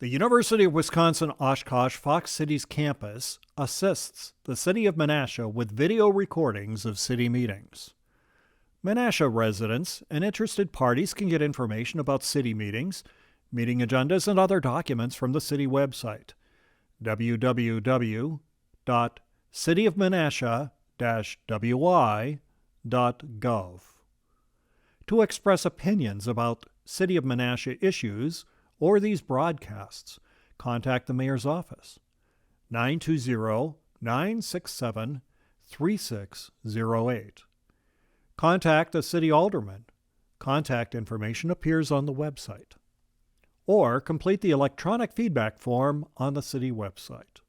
The University of Wisconsin-Oshkosh Fox Cities campus assists the City of Menasha with video recordings of city meetings. Menasha residents and interested parties can get information about city meetings, meeting agendas, and other documents from the city website, www.cityofmenasha-wi.gov. To express opinions about City of Menasha issues or these broadcasts, contact the Mayor's office, 920-967-3608. Contact the City Alderman. Contact information appears on the website. Or complete the electronic feedback form on the City website.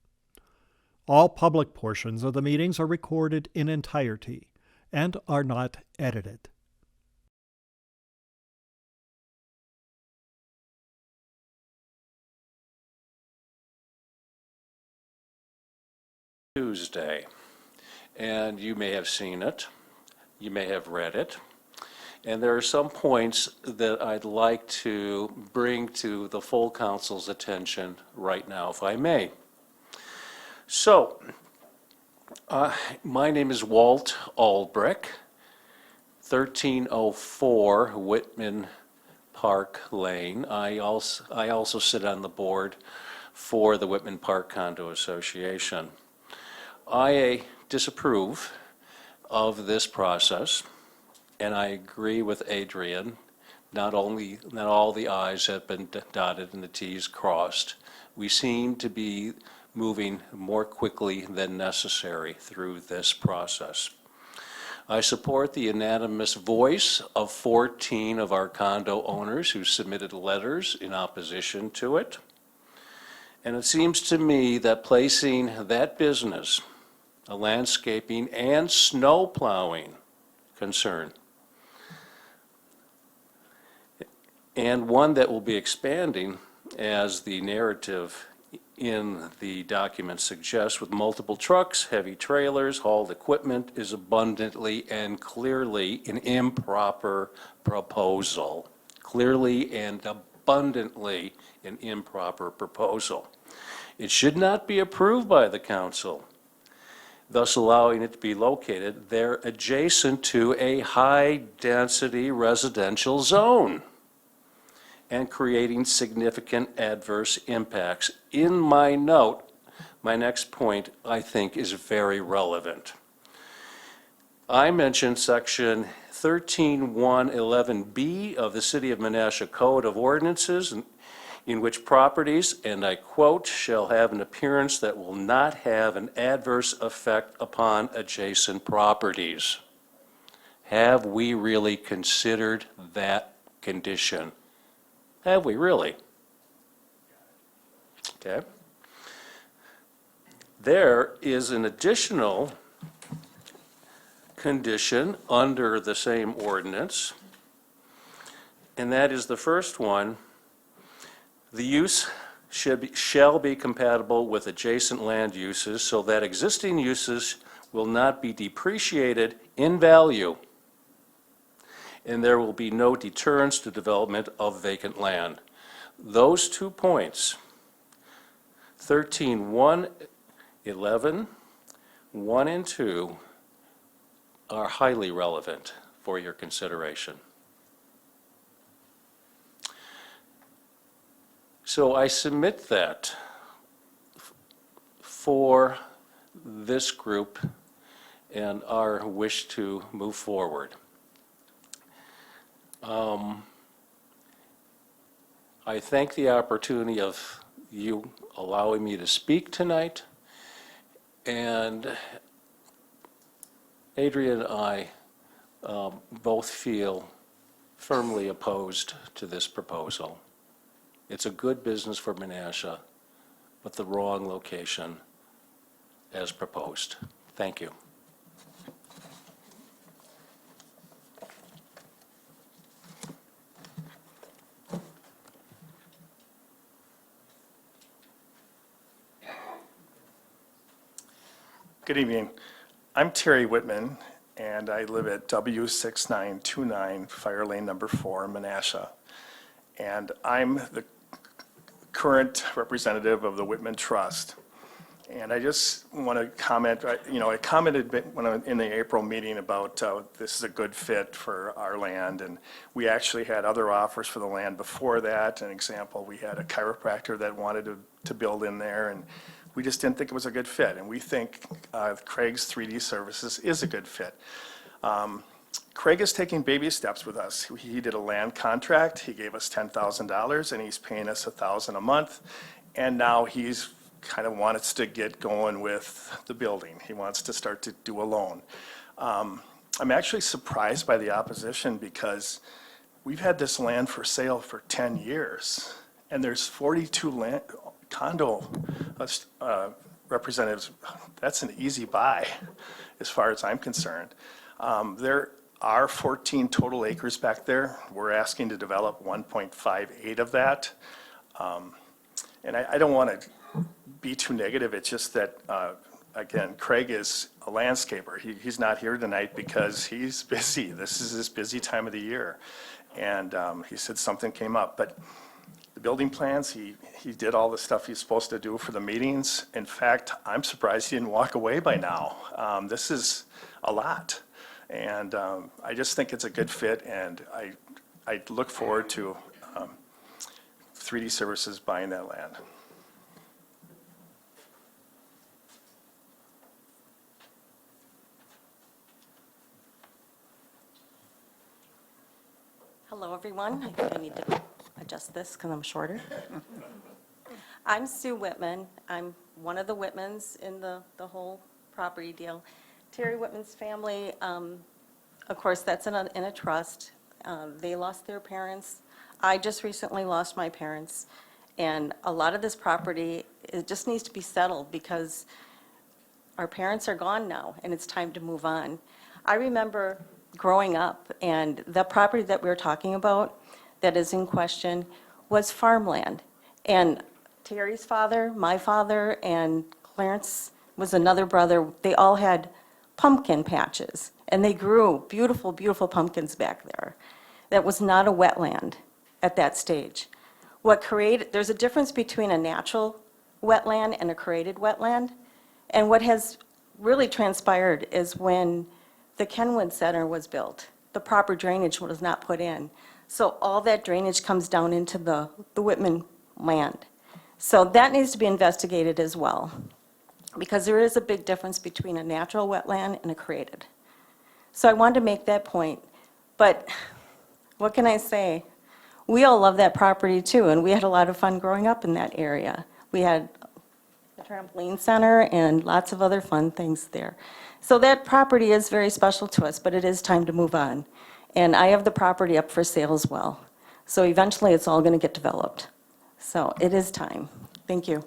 All public portions of the meetings are recorded in entirety and are not edited. Tuesday, and you may have seen it, you may have read it, and there are some points that I'd like to bring to the full council's attention right now, if I may. So, my name is Walt Albrecht, 1304 Whitman Park Lane. I also sit on the board for the Whitman Park Condo Association. I disapprove of this process, and I agree with Adrian. Not all the I's have been dotted and the T's crossed. We seem to be moving more quickly than necessary through this process. I support the unanimous voice of 14 of our condo owners who submitted letters in opposition to it. And it seems to me that placing that business, a landscaping and snow plowing concern, and one that will be expanding as the narrative in the document suggests, with multiple trucks, heavy trailers, hauled equipment, is abundantly and clearly an improper proposal. Clearly and abundantly an improper proposal. It should not be approved by the council, thus allowing it to be located there adjacent to a high-density residential zone and creating significant adverse impacts. In my note, my next point, I think, is very relevant. I mentioned section 13.1.11b of the City of Menasha Code of Ordinances, in which properties, and I quote, shall have an appearance that will not have an adverse effect upon adjacent properties. Have we really considered that condition? Have we really? Okay. There is an additional condition under the same ordinance, and that is the first one. The use shall be compatible with adjacent land uses so that existing uses will not be depreciated in value, and there will be no deterrence to development of vacant land. Those 2 points, 13.1.11, 1 and 2, are highly relevant for your consideration. So I submit that for this group and our wish to move forward. I thank the opportunity of you allowing me to speak tonight, and Adrian and I both feel firmly opposed to this proposal. It's a good business for Menasha, but the wrong location as proposed. Thank you. Good evening. I'm Terry Whitman, and I live at W6929 Fire Lane number 4 in Menasha. And I'm the current representative of the Whitman Trust. And I just want to comment, I commented in the April meeting about this is a good fit for our land, and we actually had other offers for the land before that. An example, we had a chiropractor that wanted to build in there, and we just didn't think it was a good fit. And we think Craig's 3D Services is a good fit. Craig is taking baby steps with us. He did a land contract, he gave us $10,000, and he's paying us $1,000 a month, and now he's kind of wants to get going with the building. He wants to start to do a loan. I'm actually surprised by the opposition because we've had this land for sale for 10 years, and there's 42 condo representatives. That's an easy buy as far as I'm concerned. There are 14 total acres back there. We're asking to develop 1.58 of that. And I don't want to be too negative. It's just that, again, Craig is a landscaper. He's not here tonight because he's busy. This is his busy time of the year. And he said something came up. But the building plans, he did all the stuff he's supposed to do for the meetings. In fact, I'm surprised he didn't walk away by now. This is a lot. And I just think it's a good fit, and I look forward to 3D Services buying that land. Hello, everyone. I think I need to adjust this because I'm shorter. I'm Sue Whitman. I'm one of the Whitmans in the whole property deal. Terry Whitman's family, of course, that's in a trust. They lost their parents. I just recently lost my parents. And a lot of this property, it just needs to be settled because our parents are gone now, and it's time to move on. I remember growing up, and the property that we're talking about that is in question was farmland. And Terry's father, my father, and Clarence was another brother. They all had pumpkin patches, and they grew beautiful, beautiful pumpkins back there. That was not a wetland at that stage. There's a difference between a natural wetland and a created wetland. And what has really transpired is when the Kenwood Center was built, the proper drainage was not put in. So all that drainage comes down into the Whitman land. So that needs to be investigated as well, because there is a big difference between a natural wetland and a created. So I wanted to make that point. But what can I say? We all love that property too, and we had a lot of fun growing up in that area. We had a trampoline center and lots of other fun things there. So that property is very special to us, but it is time to move on. And I have the property up for sale as well. So eventually it's all going to get developed. So it is time. Thank you.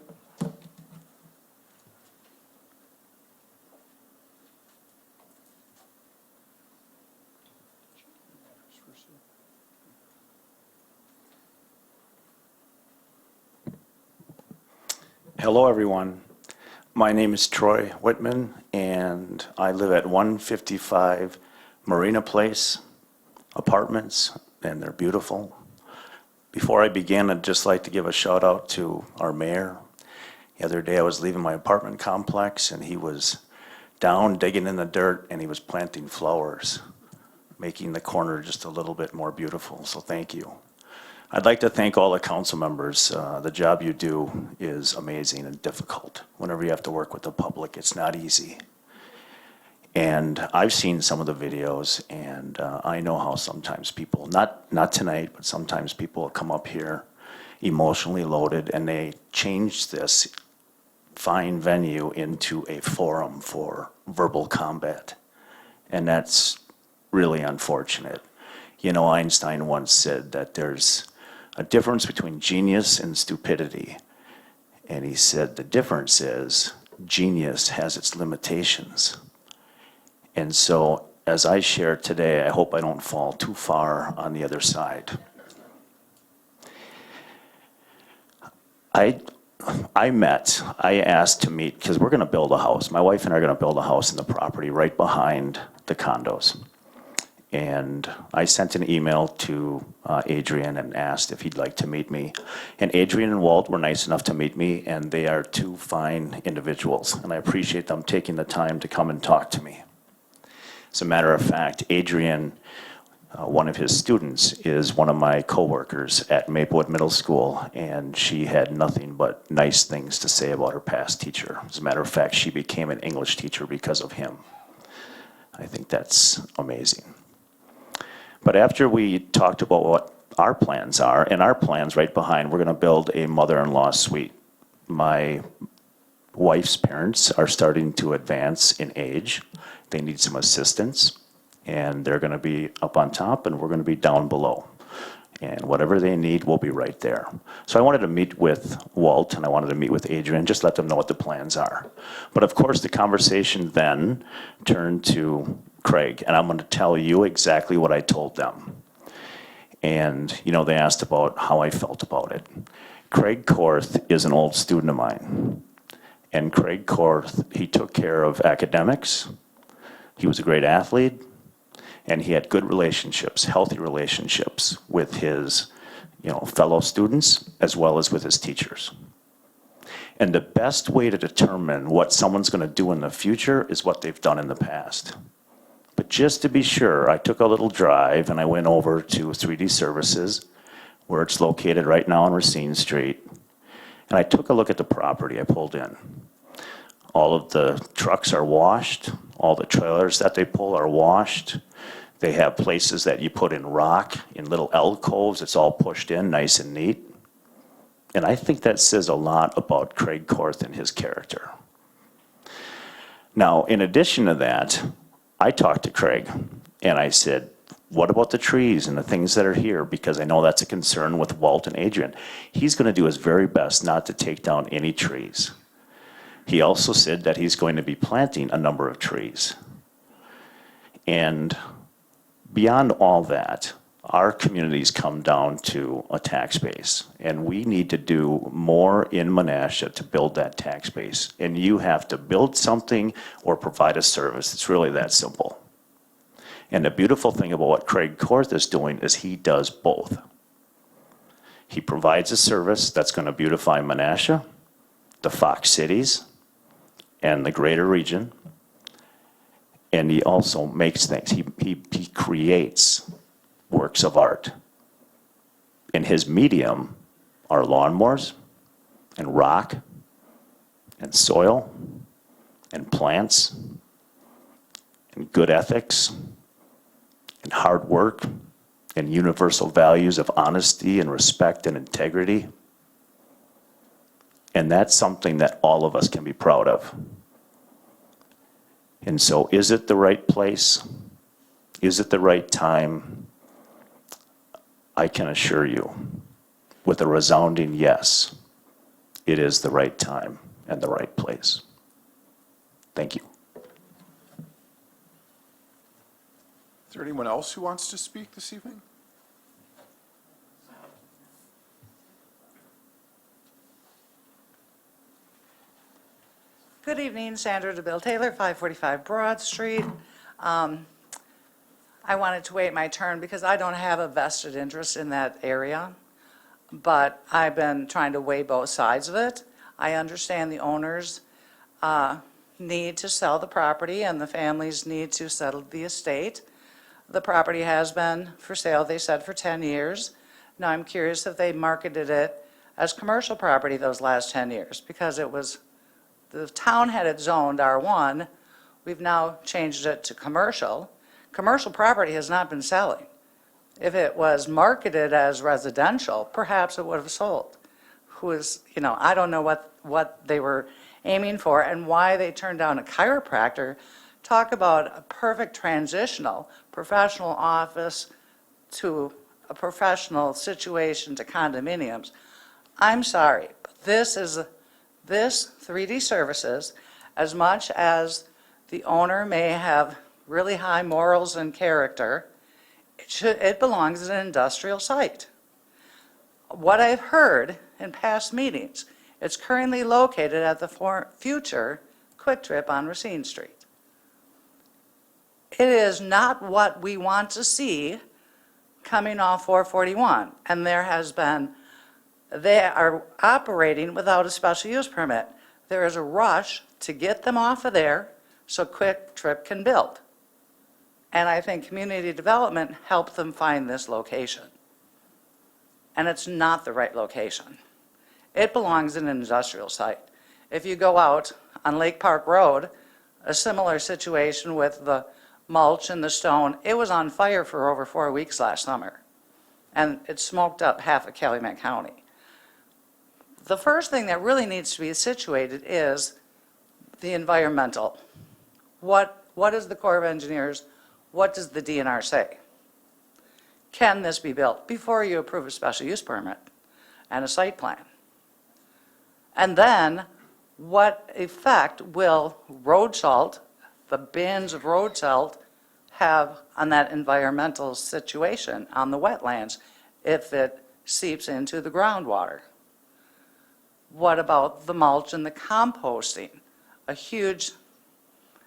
Hello, everyone. My name is Troy Whitman, and I live at 155 Marina Place Apartments, and they're beautiful. Before I begin, I'd just like to give a shout out to our mayor. The other day I was leaving my apartment complex, and he was down digging in the dirt, and he was planting flowers, making the corner just a little bit more beautiful, so thank you. I'd like to thank all the council members. The job you do is amazing and difficult. Whenever you have to work with the public, it's not easy. And I've seen some of the videos, and I know how sometimes people, not tonight, but sometimes people come up here emotionally loaded, and they change this fine venue into a forum for verbal combat. And that's really unfortunate. You know, Einstein once said that there's a difference between genius and stupidity. And he said the difference is genius has its limitations. And so as I share today, I hope I don't fall too far on the other side. I asked to meet, because we're going to build a house. My wife and I are going to build a house in the property right behind the condos. And I sent an email to Adrian and asked if he'd like to meet me. And Adrian and Walt were nice enough to meet me, and they are two fine individuals, and I appreciate them taking the time to come and talk to me. As a matter of fact, Adrian, one of his students, is one of my coworkers at Maplewood Middle School, and she had nothing but nice things to say about her past teacher. As a matter of fact, she became an English teacher because of him. I think that's amazing. But after we talked about what our plans are, and our plans right behind, we're gonna build a mother-in-law suite. My wife's parents are starting to advance in age. They need some assistance, and they're gonna be up on top, and we're gonna be down below. And whatever they need, we'll be right there. So I wanted to meet with Walt, and I wanted to meet with Adrian, just let them know what the plans are. But of course, the conversation then turned to Craig, and I'm gonna tell you exactly what I told them. And, you know, they asked about how I felt about it. Craig Korth is an old student of mine. And Craig Korth, he took care of academics, he was a great athlete, and he had good relationships, healthy relationships with his, fellow students as well as with his teachers. And the best way to determine what someone's gonna do in the future is what they've done in the past. But just to be sure, I took a little drive and I went over to 3D Services, where it's located right now on Racine Street. And I took a look at the property I pulled in. All of the trucks are washed, all the trailers that they pull are washed. They have places that you put in rock, in little alcoves, it's all pushed in, nice and neat. And I think that says a lot about Craig Korth and his character. Now, in addition to that, I talked to Craig and I said, what about the trees and the things that are here? Because I know that's a concern with Walt and Adrian. He's gonna do his very best not to take down any trees. He also said that he's going to be planting a number of trees. And beyond all that, our communities come down to a tax base, and we need to do more in Menasha to build that tax base. And you have to build something or provide a service. It's really that simple. And the beautiful thing about what Craig Korth is doing is he does both. He provides a service that's going to beautify Menasha, the Fox cities, and the greater region. And he also makes things. He creates works of art. And his medium are lawnmowers and rock and soil and plants and good ethics and hard work and universal values of honesty and respect and integrity. And that's something that all of us can be proud of. And so, is it the right place? Is it the right time? I can assure you, with a resounding yes, it is the right time and the right place. Thank you. Is there anyone else who wants to speak this evening? Good evening, Sandra DeBill Taylor, 545 Broad Street. I wanted to wait my turn because I don't have a vested interest in that area, but I've been trying to weigh both sides of it. I understand the owners need to sell the property and the families need to settle the estate. The property has been for sale, they said, for 10 years. Now I'm curious if they marketed it as commercial property those last 10 years, because it was, the town had it zoned R1. We've now changed it to commercial. Commercial property has not been selling. If it was marketed as residential, perhaps it would have sold. I don't know what they were aiming for and why they turned down a chiropractor. Talk about a perfect transitional professional office to a professional situation to condominiums. I'm sorry, but this 3D Services, as much as the owner may have really high morals and character, it belongs as an industrial site. What I've heard in past meetings, it's currently located at the future Quick Trip on Racine Street. It is not what we want to see coming off 441. And they are operating without a special use permit. There is a rush to get them off of there so Quick Trip can build. And I think community development helped them find this location. And it's not the right location. It belongs in an industrial site. If you go out on Lake Park Road, a similar situation with the mulch and the stone, it was on fire for over 4 weeks last summer. And it smoked up half of Calumet County. The first thing that really needs to be situated is the environmental. What is the Corps of Engineers, what does the DNR say? Can this be built before you approve a special use permit and a site plan? And then, what effect will road salt, the bins of road salt, have on that environmental situation on the wetlands if it seeps into the groundwater? What about the mulch and the composting? A huge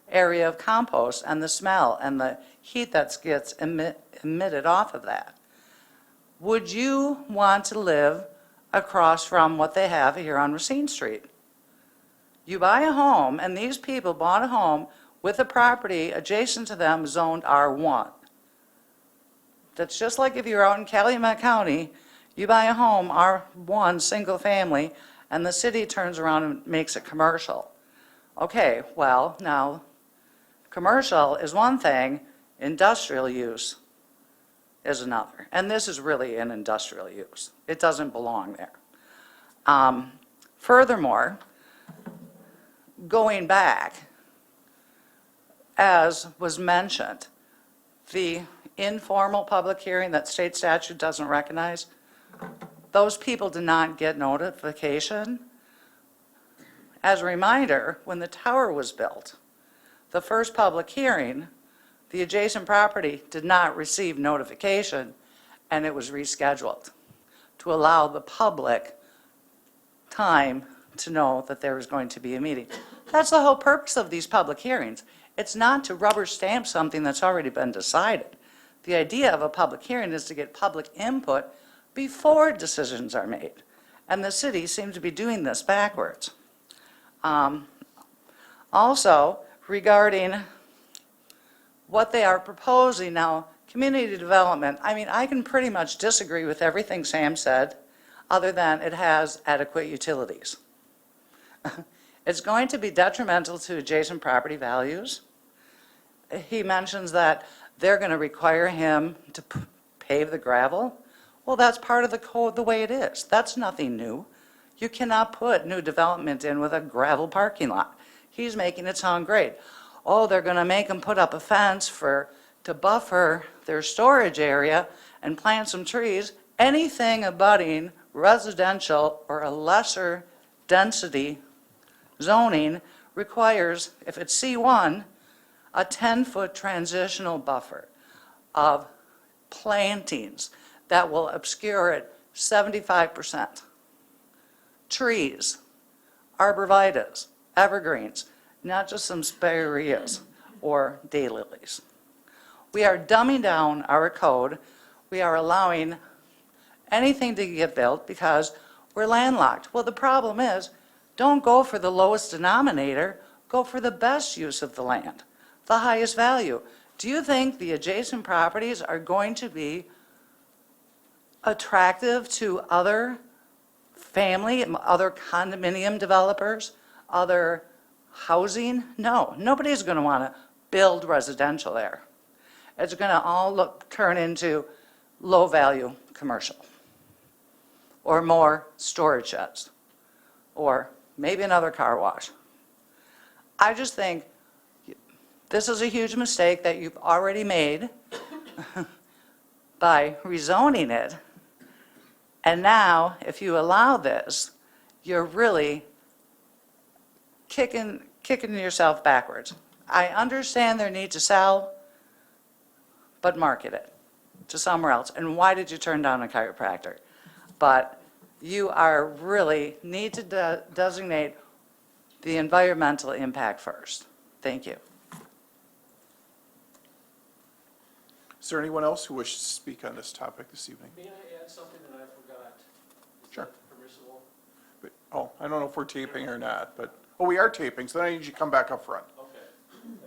area of compost and the smell and the heat that gets emitted off of that. Would you want to live across from what they have here on Racine Street? You buy a home, and these people bought a home with a property adjacent to them zoned R1. That's just like if you're out in Calumet County, you buy a home, R1, single family, and the city turns around and makes it commercial. Okay, well, now, commercial is one thing, industrial use is another. And this is really an industrial use. It doesn't belong there. Furthermore, going back, as was mentioned, the informal public hearing that state statute doesn't recognize, those people did not get notification. As a reminder, when the tower was built, the first public hearing, the adjacent property did not receive notification, and it was rescheduled to allow the public time to know that there was going to be a meeting. That's the whole purpose of these public hearings. It's not to rubber stamp something that's already been decided. The idea of a public hearing is to get public input before decisions are made. And the city seems to be doing this backwards. Also, regarding what they are proposing now, community development, I mean, I can pretty much disagree with everything Sam said, other than it has adequate utilities. It's going to be detrimental to adjacent property values. He mentions that they're going to require him to pave the gravel. Well, that's part of the code the way it is. That's nothing new. You cannot put new development in with a gravel parking lot. He's making it sound great. Oh, they're going to make them put up a fence to buffer their storage area and plant some trees. Anything abutting residential or a lesser density zoning requires, if it's C1, a 10-foot transitional buffer of plantings that will obscure it 75%. Trees, arborvitaes, evergreens, not just some spireas or daylilies. We are dumbing down our code. We are allowing anything to get built because we're landlocked. Well, the problem is, don't go for the lowest denominator, go for the best use of the land, the highest value. Do you think the adjacent properties are going to be attractive to other family, other condominium developers, other housing? No, nobody's going to want to build residential there. It's going to all turn into low-value commercial or more storage sheds or maybe another car wash. I just think this is a huge mistake that you've already made by rezoning it. And now, if you allow this, you're really kicking yourself backwards. I understand their need to sell, but market it to somewhere else. And why did you turn down a chiropractor? But you are really need to designate the environmental impact first. Thank you. Is there anyone else who wishes to speak on this topic this evening? May I add something that I forgot? Sure. Permissible? But, oh, I don't know if we're taping or not, but, oh, we are taping, so then I need you to come back up front. Okay, thank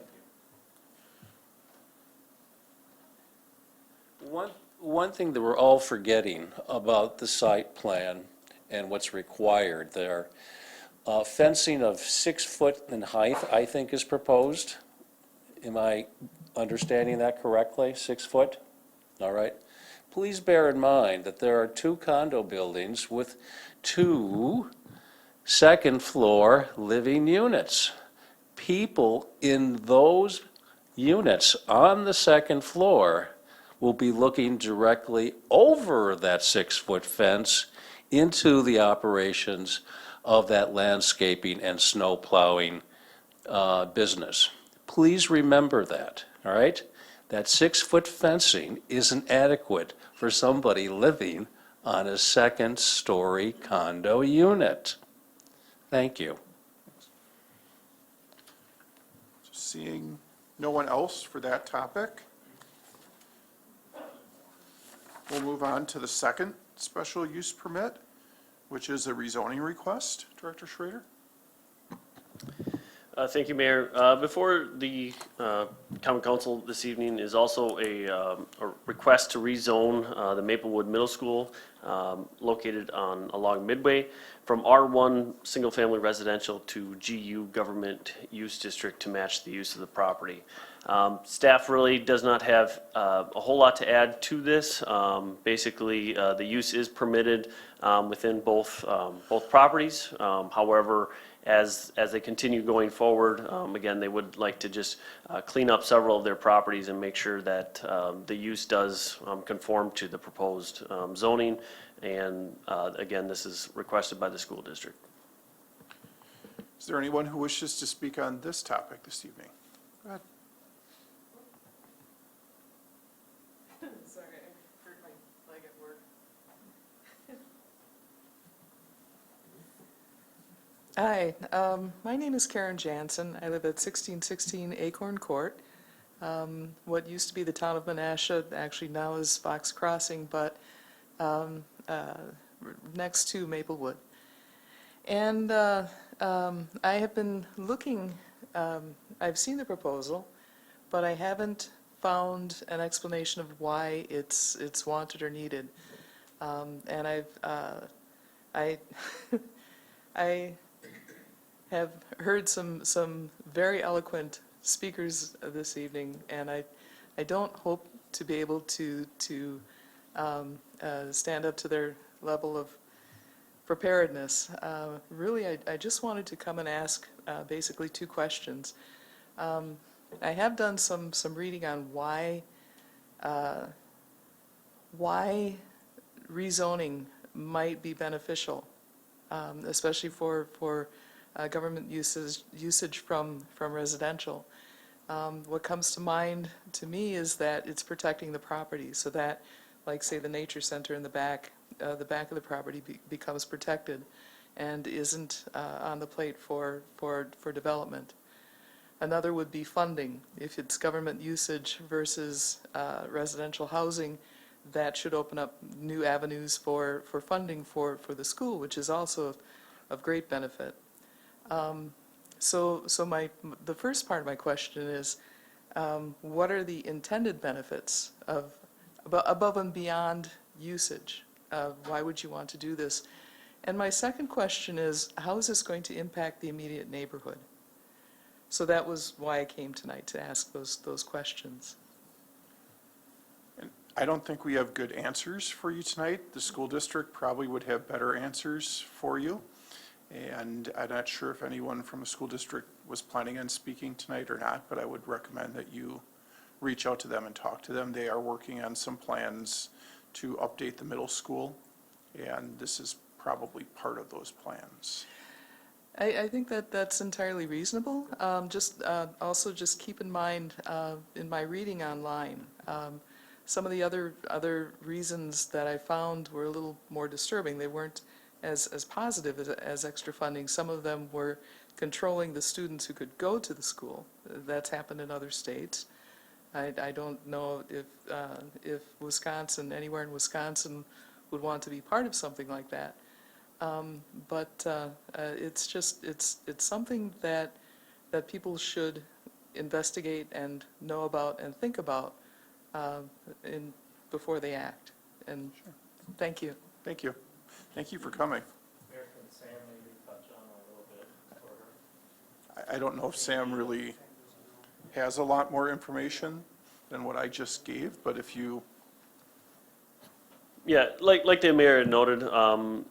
you. One thing that we're all forgetting about the site plan and what's required there, fencing of 6 foot in height, I think, is proposed. Am I understanding that correctly? 6 foot? All right. Please bear in mind that there are 2 condo buildings with 2 second-floor living units. People in those units on the second floor will be looking directly over that 6-foot fence into the operations of that landscaping and snow plowing business. Please remember that, all right? That 6-foot fencing isn't adequate for somebody living on a second-story condo unit. Thank you. Seeing no one else for that topic, we'll move on to the second special use permit, which is a rezoning request. Director Schrader? Thank you, Mayor. Before the Common Council this evening is also a request to rezone the Maplewood Middle School located along Midway from R1 Single Family Residential to GU Government Use District to match the use of the property. Staff really does not have a whole lot to add to this. Basically, the use is permitted within both properties. However, as they continue going forward, again, they would like to just clean up several of their properties and make sure that the use does conform to the proposed zoning. And again, this is requested by the school district. Is there anyone who wishes to speak on this topic this evening? Go ahead. Sorry, I hurt my leg at work. Hi, my name is Karen Jansen. I live at 1616 Acorn Court. What used to be the town of Menasha actually now is Fox Crossing, but next to Maplewood. And I have been looking, I've seen the proposal, but I haven't found an explanation of why it's wanted or needed. And I I have heard some very eloquent speakers this evening, and I don't hope to be able to stand up to their level of preparedness. Really, I just wanted to come and ask basically 2 questions. I have done some reading on why rezoning might be beneficial, especially for government usage from residential. What comes to mind to me is that it's protecting the property, so that, like, say, the nature center in the back of the property becomes protected and isn't on the plate for development. Another would be funding. If it's government usage versus residential housing, that should open up new avenues for funding for the school, which is also of great benefit. So the first part of my question is, what are the intended benefits of above and beyond usage? Why would you want to do this? And my second question is, how is this going to impact the immediate neighborhood? So that was why I came tonight, to ask those questions. And I don't think we have good answers for you tonight. The school district probably would have better answers for you. And I'm not sure if anyone from the school district was planning on speaking tonight or not, but I would recommend that you reach out to them and talk to them. They are working on some plans to update the middle school, and this is probably part of those plans. I think that's entirely reasonable. Also just keep in mind, in my reading online, some of the other reasons that I found were a little more disturbing. They weren't as positive as extra funding. Some of them were controlling the students who could go to the school. That's happened in other states. I don't know if Wisconsin, anywhere in Wisconsin, would want to be part of something like that. But it's just, it's something that people should investigate and know about and think about before they act. And thank you. Thank you. Thank you for coming. I don't know if Sam really has a lot more information than what I just gave, but if you, Yeah, like the mayor had noted,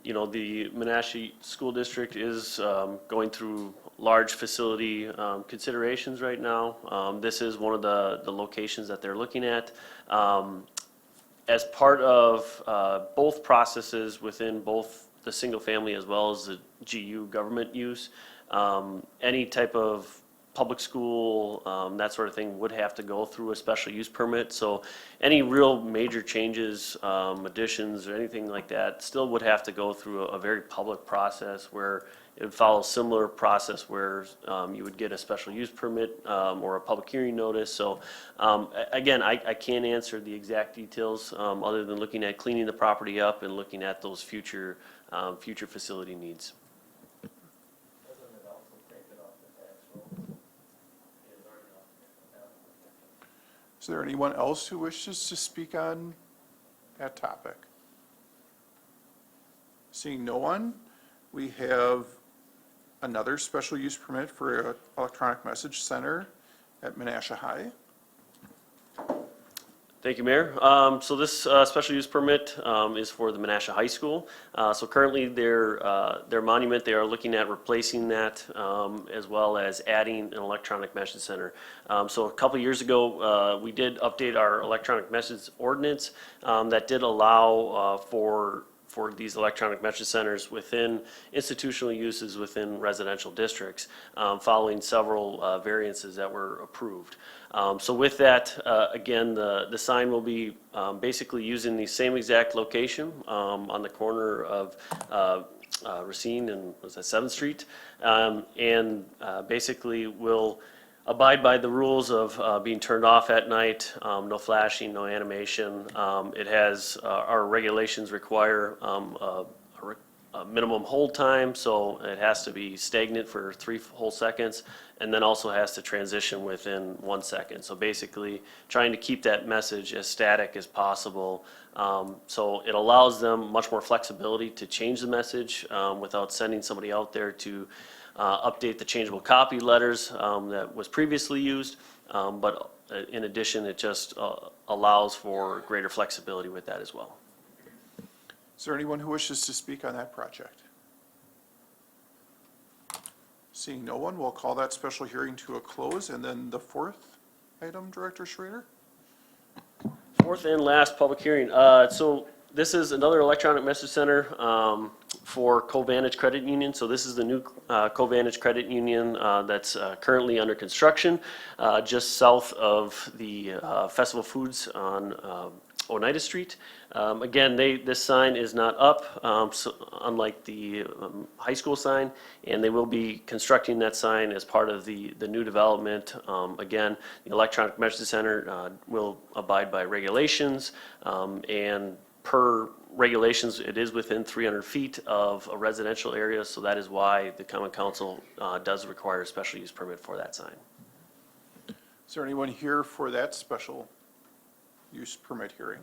you know, the Menasha School District is going through large facility considerations right now. This is one of the locations that they're looking at. As part of both processes within both the single family as well as the GU government use, any type of public school, that sort of thing would have to go through a special use permit. So any real major changes, additions or anything like that still would have to go through a very public process where it would follow a similar process where you would get a special use permit or a public hearing notice. So again, I can't answer the exact details other than looking at cleaning the property up and looking at those future facility needs. is there anyone else who wishes to speak on that topic? Seeing no one, we have another special use permit for an electronic message center at Menasha High. Thank you, Mayor. So this special use permit is for the Menasha High School. So currently their monument, they are looking at replacing that as well as adding an electronic message center. So a couple years ago, we did update our electronic message ordinance that did allow for these electronic message centers within institutional uses within residential districts, following several variances that were approved. So with that, again, the sign will be basically using the same exact location on the corner of Racine and was that 7th Street, and basically will abide by the rules of being turned off at night, no flashing, no animation. It has, our regulations require a minimum hold time, so it has to be stagnant for 3 whole seconds, and then also has to transition within 1 second. So basically, trying to keep that message as static as possible. So it allows them much more flexibility to change the message without sending somebody out there to update the changeable copy letters that was previously used, but in addition, it just allows for greater flexibility with that as well. Is there anyone who wishes to speak on that project? Seeing no one, we'll call that special hearing to a close. And then the fourth item, Director Schrader? Fourth and last public hearing. So this is another electronic message center for Covantage Credit Union. So this is the new Covantage Credit Union that's currently under construction just south of the Festival Foods on Oneida Street. Again, this sign is not up, so unlike the high school sign, and they will be constructing that sign as part of the new development. Again, the electronic message center will abide by regulations, and per regulations, it is within 300 feet of a residential area, so that is why the Common Council does require a special use permit for that sign. Is there anyone here for that special use permit hearing?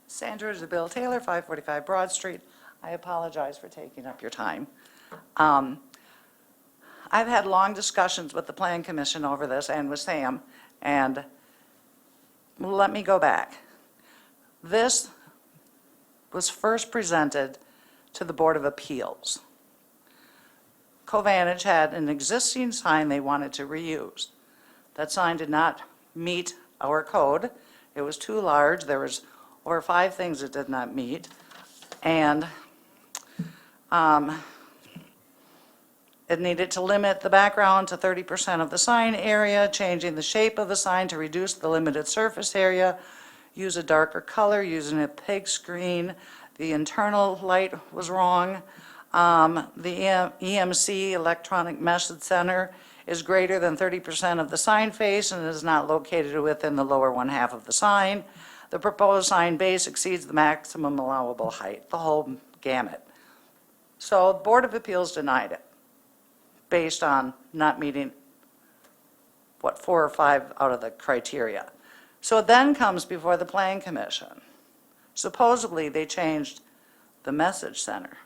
Sandra Isabel Taylor, 545 Broad Street. I apologize for taking up your time. I've had long discussions with the Plan Commission over this and with Sam, and let me go back. This was first presented to the Board of Appeals. Covantage had an existing sign they wanted to reuse. That sign did not meet our code. It was too large. There was over 5 things it did not meet. And it needed to limit the background to 30% of the sign area, changing the shape of the sign to reduce the limited surface area, use a darker color, using a pig screen. The internal light was wrong. The EMC, Electronic Message Center, is greater than 30% of the sign face and is not located within the lower one half of the sign. The proposed sign base exceeds the maximum allowable height, the whole gamut. So the Board of Appeals denied it, based on not meeting, 4 or 5 out of the criteria. So it then comes before the Plan Commission. Supposedly, they changed the message center.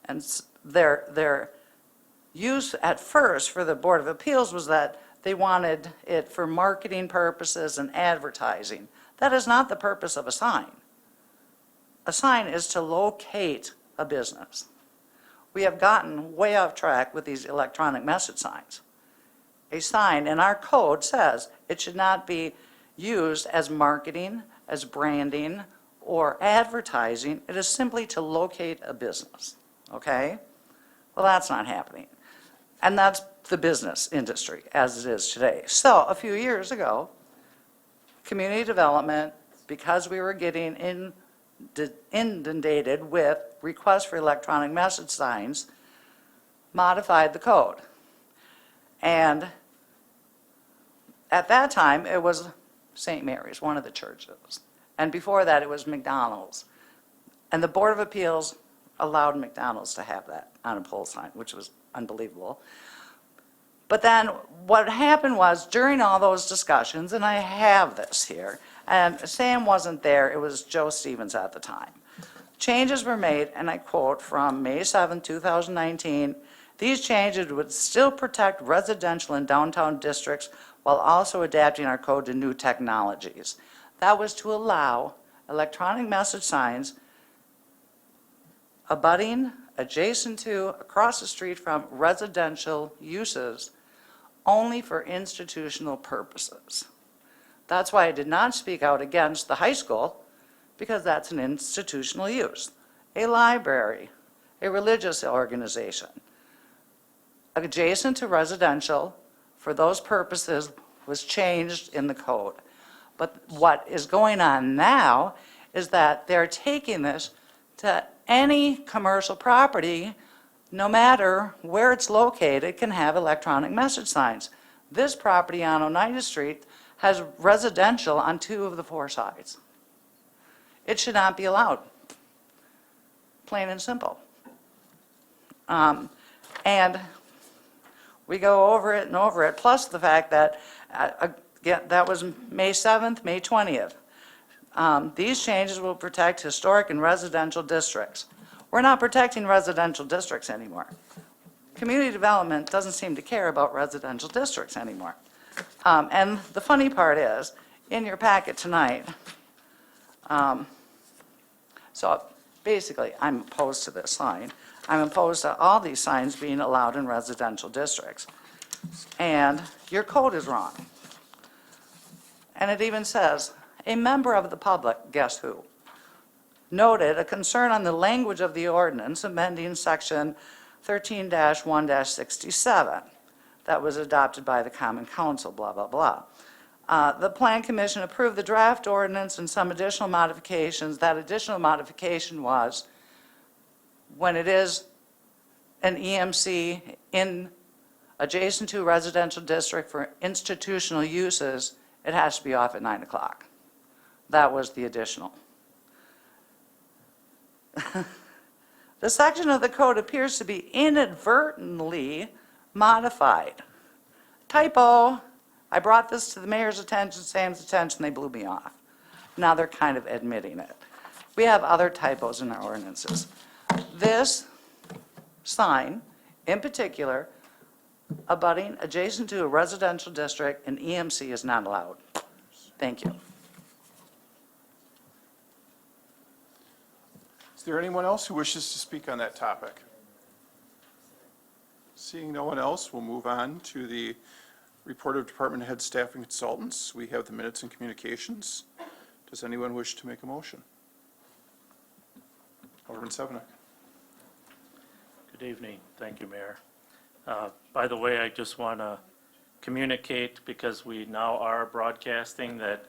And their use at first for the Board of Appeals was that they wanted it for marketing purposes and advertising. That is not the purpose of a sign. A sign is to locate a business. We have gotten way off track with these electronic message signs. A sign in our code says it should not be used as marketing, as branding, or advertising. It is simply to locate a business, okay? Well, that's not happening. And that's the business industry as it is today. So a few years ago, community development, because we were getting inundated with requests for electronic message signs, modified the code. And at that time, it was St. Mary's, one of the churches. And before that, it was McDonald's. And the Board of Appeals allowed McDonald's to have that on a pole sign, which was unbelievable. But then what happened was, during all those discussions, and I have this here, and Sam wasn't there, it was Joe Stevens at the time. Changes were made, and I quote from May 7, 2019, "These changes would still protect residential and downtown districts while also adapting our code to new technologies." That was to allow electronic message signs abutting, adjacent to, across the street from residential uses only for institutional purposes. That's why I did not speak out against the high school, because that's an institutional use. A library, a religious organization, adjacent to residential for those purposes was changed in the code. But what is going on now is that they're taking this to any commercial property, no matter where it's located, can have electronic message signs. This property on Oneida Street has residential on 2 of the 4 sides. It should not be allowed, plain and simple. And we go over it and over it, plus the fact that, again, that was May 7th, May 20th. These changes will protect historic and residential districts. We're not protecting residential districts anymore. Community development doesn't seem to care about residential districts anymore. And the funny part is, in your packet tonight, so basically, I'm opposed to this sign. I'm opposed to all these signs being allowed in residential districts. And your code is wrong. And it even says, a member of the public, guess who, noted a concern on the language of the ordinance amending section 13-1-67 that was adopted by the Common Council, blah, blah, blah. The Plan Commission approved the draft ordinance and some additional modifications. That additional modification was, when it is an EMC in adjacent to a residential district for institutional uses, it has to be off at 9 o'clock. That was the additional. The section of the code appears to be inadvertently modified. Typo. I brought this to the mayor's attention, Sam's attention, they blew me off. Now they're kind of admitting it. We have other typos in our ordinances. This sign, in particular, abutting adjacent to a residential district, an EMC is not allowed. Thank you. Is there anyone else who wishes to speak on that topic? Seeing no one else, we'll move on to the report of department head, staff, and consultants. We have the minutes and communications. Does anyone wish to make a motion? Alderman Sevenik. Good evening. Thank you, Mayor. By the way, I just want to communicate, because we now are broadcasting, that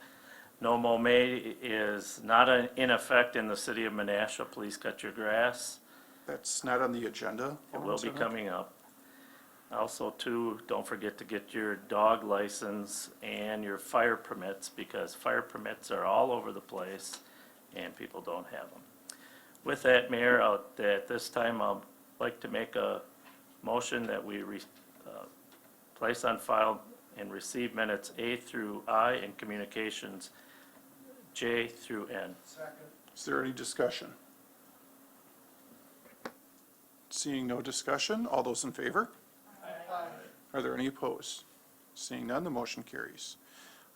no mow May is not in effect in the city of Menasha. Please cut your grass. That's not on the agenda. It will be coming up. Also, too, don't forget to get your dog license and your fire permits, because fire permits are all over the place and people don't have them. With that, Mayor, at this time, I'd like to make a motion that we place on file and receive minutes A through I and communications J through N. Is there any discussion? Seeing no discussion, all those in favor? Are there any opposed? Seeing none, the motion carries.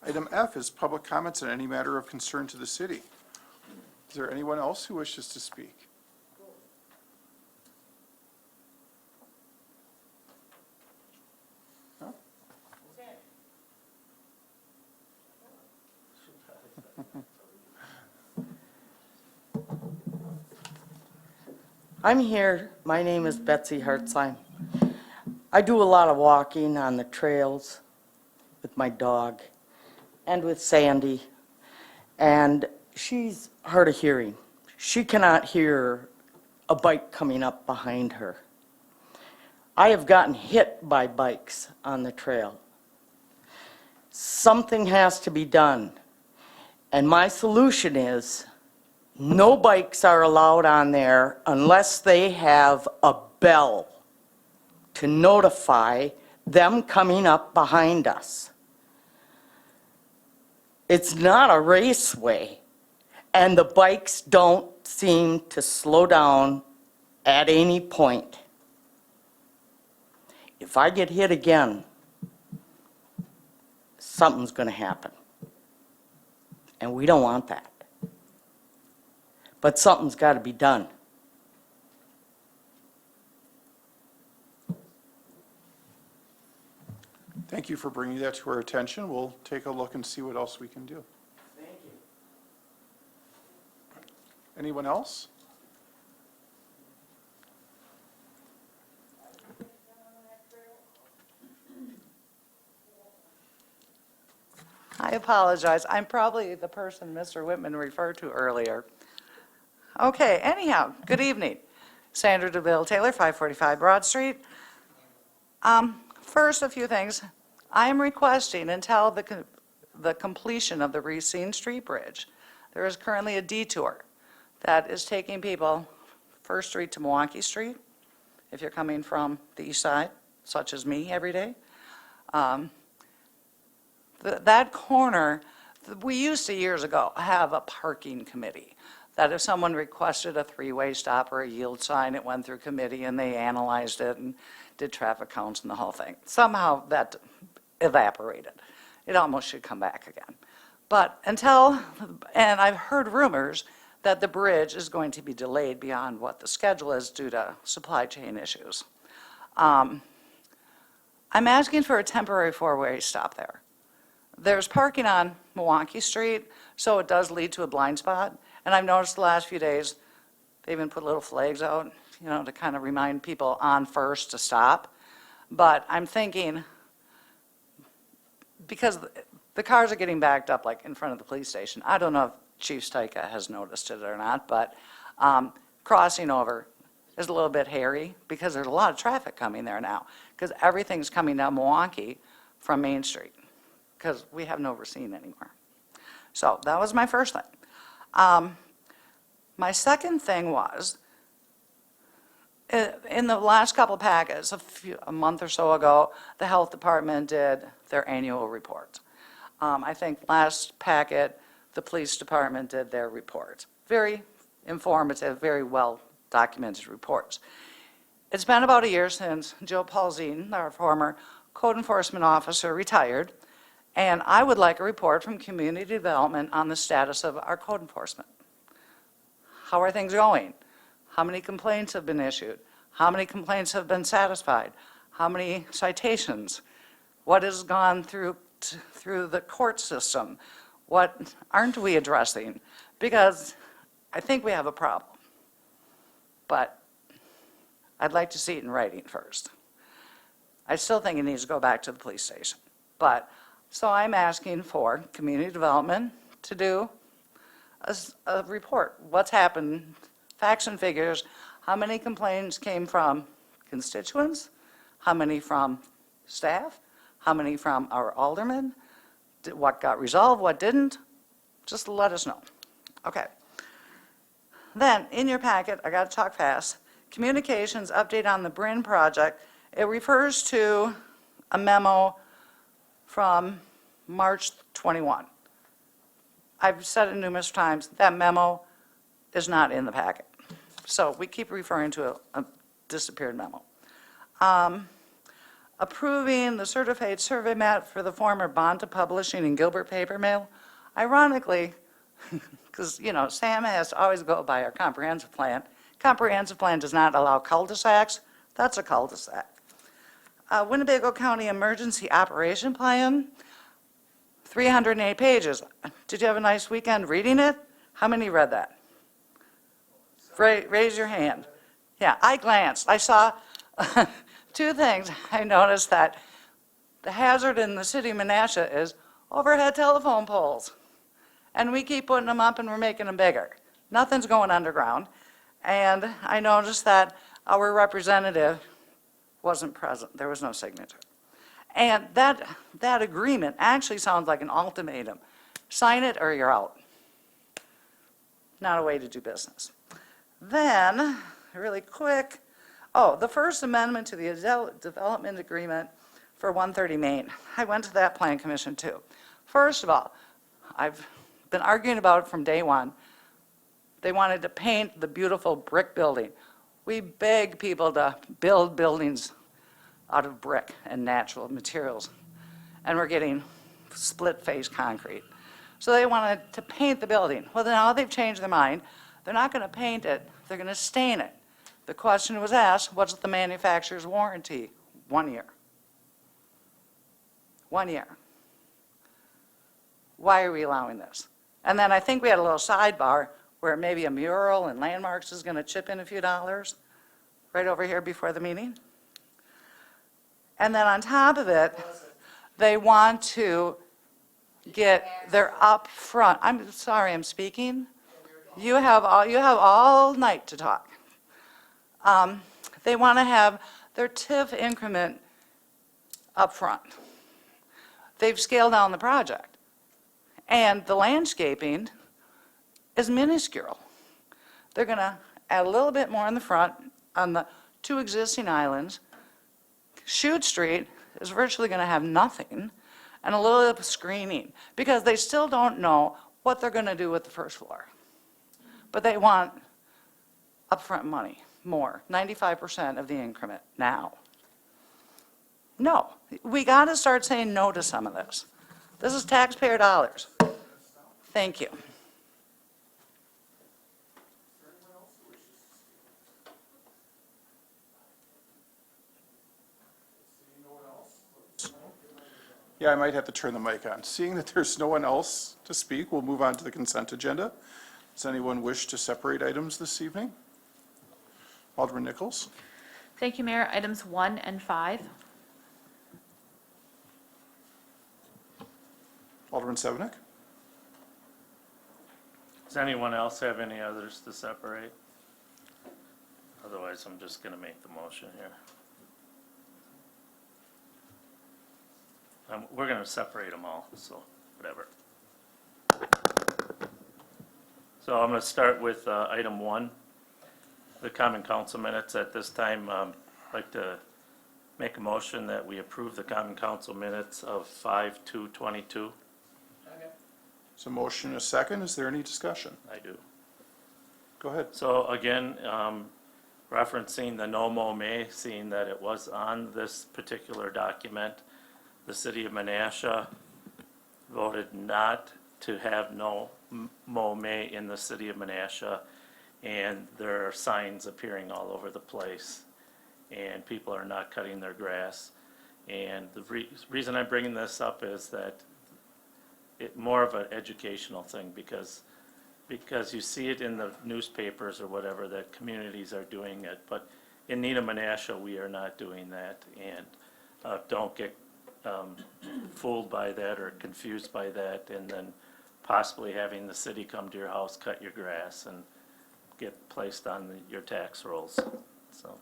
Item F is public comments on any matter of concern to the city. Is there anyone else who wishes to speak? No? I'm here. My name is Betsy Hartzheim. I do a lot of walking on the trails with my dog and with Sandy, and she's hard of hearing. She cannot hear a bike coming up behind her. I have gotten hit by bikes on the trail. Something has to be done, and my solution is no bikes are allowed on there unless they have a bell to notify them coming up behind us. It's not a raceway, and the bikes don't seem to slow down at any point. If I get hit again, something's going to happen. And we don't want that. But something's got to be done. Thank you for bringing that to our attention. We'll take a look and see what else we can do. Thank you. Anyone else? I apologize. I'm probably the person Mr. Whitman referred to earlier. Okay, anyhow, good evening. Sandra DeVille Taylor, 545 Broad Street. First, a few things. I am requesting until the completion of the Racine Street Bridge, there is currently a detour that is taking people First Street to Milwaukee Street, if you're coming from the east side, such as me every day. That corner, we used to years ago have a parking committee, that if someone requested a three-way stop or a yield sign, it went through committee and they analyzed it and did traffic counts and the whole thing. Somehow that evaporated. It almost should come back again. But and I've heard rumors that the bridge is going to be delayed beyond what the schedule is due to supply chain issues. I'm asking for a temporary four-way stop there. There's parking on Milwaukee Street, so it does lead to a blind spot. And I've noticed the last few days, they even put little flags out, to kind of remind people on First to stop. But I'm thinking, because the cars are getting backed up like in front of the police station. I don't know if Chief Stika has noticed it or not, but crossing over is a little bit hairy because there's a lot of traffic coming there now, because everything's coming down Milwaukee from Main Street, because we have no Racine anymore. So that was my first thing. My second thing was, in the last couple packets, a month or so ago, the health department did their annual report. I think last packet, the police department did their report. Very informative, very well documented reports. It's been about a year since Joe Paulzine, our former code enforcement officer, retired, and I would like a report from community development on the status of our code enforcement. How are things going? How many complaints have been issued? How many complaints have been satisfied? How many citations? What has gone through the court system? What aren't we addressing? Because I think we have a problem. But I'd like to see it in writing first. I still think it needs to go back to the police station. So I'm asking for community development to do a report. What's happened, facts and figures, How many complaints came from constituents? How many from staff? How many from our aldermen? What got resolved, what didn't? Just let us know. Okay. Then, in your packet, I got to talk fast, communications update on the Bryn project. It refers to a memo from March 21. I've said it numerous times, that memo is not in the packet. So we keep referring to a disappeared memo. Approving the certified survey map for the former Bonta Publishing and Gilbert Paper Mill. Ironically, because, you know, Sam has to always go by our comprehensive plan. Comprehensive plan does not allow cul-de-sacs. That's a cul-de-sac. Winnebago County Emergency Operation Plan, 308 pages. Did you have a nice weekend reading it? How many read that? Raise your hand. Yeah, I glanced. I saw two things. I noticed that the hazard in the city of Menasha is overhead telephone poles. And we keep putting them up and we're making them bigger. Nothing's going underground. And I noticed that our representative wasn't present. There was no signature. And that agreement actually sounds like an ultimatum. Sign it or you're out. Not a way to do business. Then, really quick, the First Amendment to the Development Agreement for 130 Main. I went to that plan commission too. First of all, I've been arguing about it from day one. They wanted to paint the beautiful brick building. We beg people to build buildings out of brick and natural materials, and we're getting split-face concrete. So they wanted to paint the building. Well, now they've changed their mind. They're not going to paint it, they're going to stain it. The question was asked, what's the manufacturer's warranty? 1 year. 1 year. Why are we allowing this? And then I think we had a little sidebar where maybe a mural and landmarks is going to chip in a few dollars right over here before the meeting. And then on top of it, they want to get their upfront. I'm sorry, I'm speaking. You have all night to talk. They want to have their TIF increment up front. They've scaled down the project. And the landscaping is minuscule. They're going to add a little bit more in the front on the two existing islands. Chute Street is virtually going to have nothing and a little bit of screening because they still don't know what they're going to do with the first floor. But they want upfront money, more, 95% of the increment now. No, we got to start saying no to some of this. This is taxpayer dollars. Thank you. Yeah, I might have to turn the mic on. Seeing that there's no one else to speak, we'll move on to the consent agenda. Does anyone wish to separate items this evening? Alderman Nichols? Thank you, Mayor. Items 1 and 5. Alderman Sevenick? Does anyone else have any others to separate? Otherwise, I'm just going to make the motion here. We're going to separate them all, so whatever. So I'm going to start with item 1, the Common Council minutes. At this time, I'd like to make a motion that we approve the Common Council minutes of 5/2/22. So motion and a second. Is there any discussion? I do. Go ahead. So again, referencing the no mow may, seeing that it was on this particular document, the city of Menasha voted not to have no mow may in the city of Menasha, and there are signs appearing all over the place, and people are not cutting their grass. And the reason I'm bringing this up is that it more of an educational thing, because you see it in the newspapers or whatever that communities are doing it, but in Neenah Menasha, we are not doing that, and don't get fooled by that or confused by that, and then possibly having the city come to your house, cut your grass, and get placed on your tax rolls, so.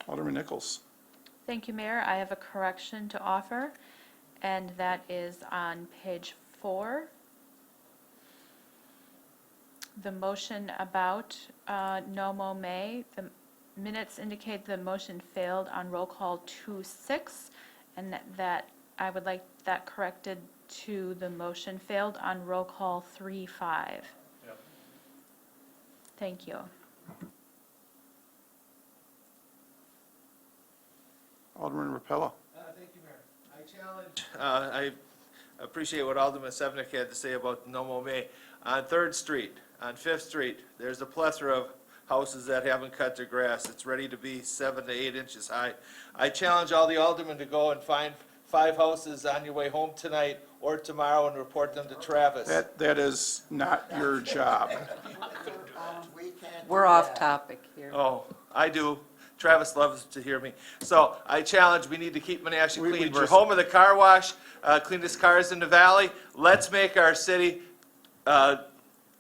Alderman Nichols. Thank you, Mayor. I have a correction to offer, and that is on page 4. The motion about no mo may, the minutes indicate the motion failed on roll call 2-6, and that I would like that corrected to the motion failed on roll call 3-5. Thank you. Alderman Rapella. Thank you, Mayor. I appreciate what Alderman Sevenick had to say about no mo may. On 3rd Street, on 5th Street, there's a plethora of houses that haven't cut their grass. It's ready to be 7 to 8 inches high. I challenge all the aldermen to go and find 5 houses on your way home tonight or tomorrow and report them to Travis. That is not your job. We're off topic here. Oh, I do. Travis loves to hear me. So I challenge, we need to keep Menasha We clean. We're just- home of the car wash, cleanest cars in the valley. Let's make our city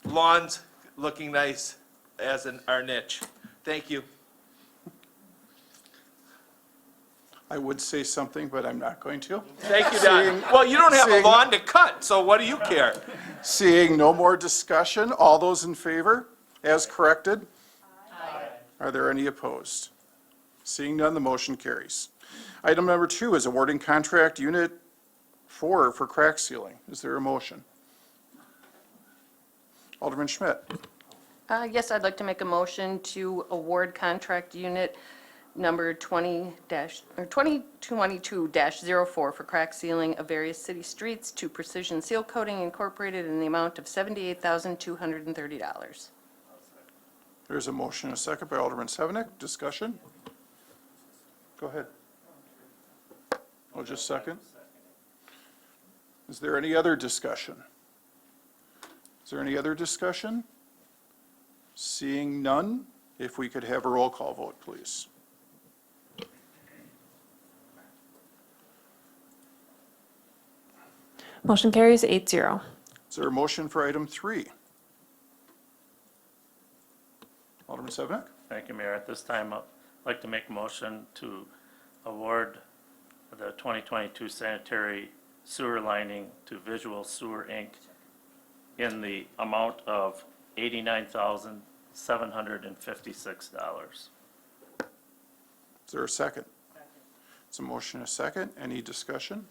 lawns looking nice as our niche. Thank you. I would say something, but I'm not going to. Thank you, Don. Well, you don't have a lawn to cut, so what do you care? Seeing no more discussion, all those in favor, as corrected? Aye. Are there any opposed? Seeing none, the motion carries. Item number 2 is awarding contract unit 4 for crack sealing. Is there a motion? Alderman Schmidt. Yes, I'd like to make a motion to award contract unit number 2022-04 for crack sealing of various city streets to Precision Seal Coating Incorporated in the amount of $78,230. There's a motion, a second by Alderman Sevenick. Discussion? Go ahead. Oh, just second? Is there any other discussion? Is there any other discussion? Seeing none, if we could have a roll call vote, please. Motion carries 8-0. Is there a motion for item 3? Alderman Sevenick? Thank you, Mayor. At this time, I'd like to make a motion to award the 2022 sanitary sewer lining to Visual Sewer, Inc. in the amount of $89,756. Is there a second? It's a motion, a second. Any discussion?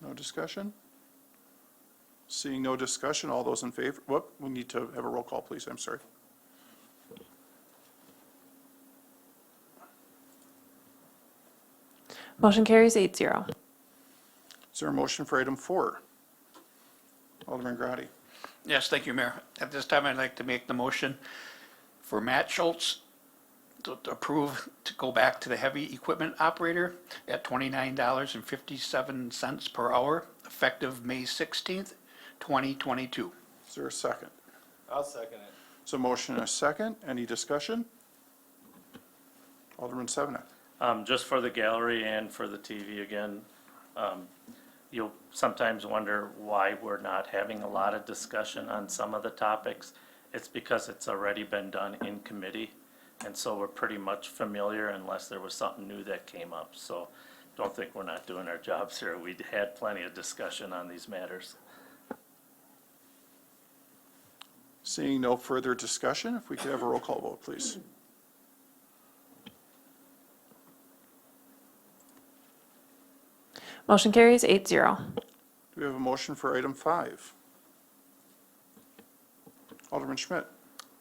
No discussion? Seeing no discussion, all those in favor, we need to have a roll call, please, I'm sorry. Motion carries 8-0. Is there a motion for item 4? Alderman Grady. Yes, thank you, Mayor. At this time, I'd like to make the motion for Matt Schultz to approve to go back to the heavy equipment operator at $29.57 per hour, effective May 16th, 2022. Is there a second? I'll second it. So motion and a second. Any discussion? Alderman Sevenick. Just for the gallery and for the TV again, you'll sometimes wonder why we're not having a lot of discussion on some of the topics. It's because it's already been done in committee, and so we're pretty much familiar unless there was something new that came up. So don't think we're not doing our jobs here. We had plenty of discussion on these matters. Seeing no further discussion, if we could have a roll call vote, please. Motion carries 8-0. Do we have a motion for item 5? Alderman Schmidt.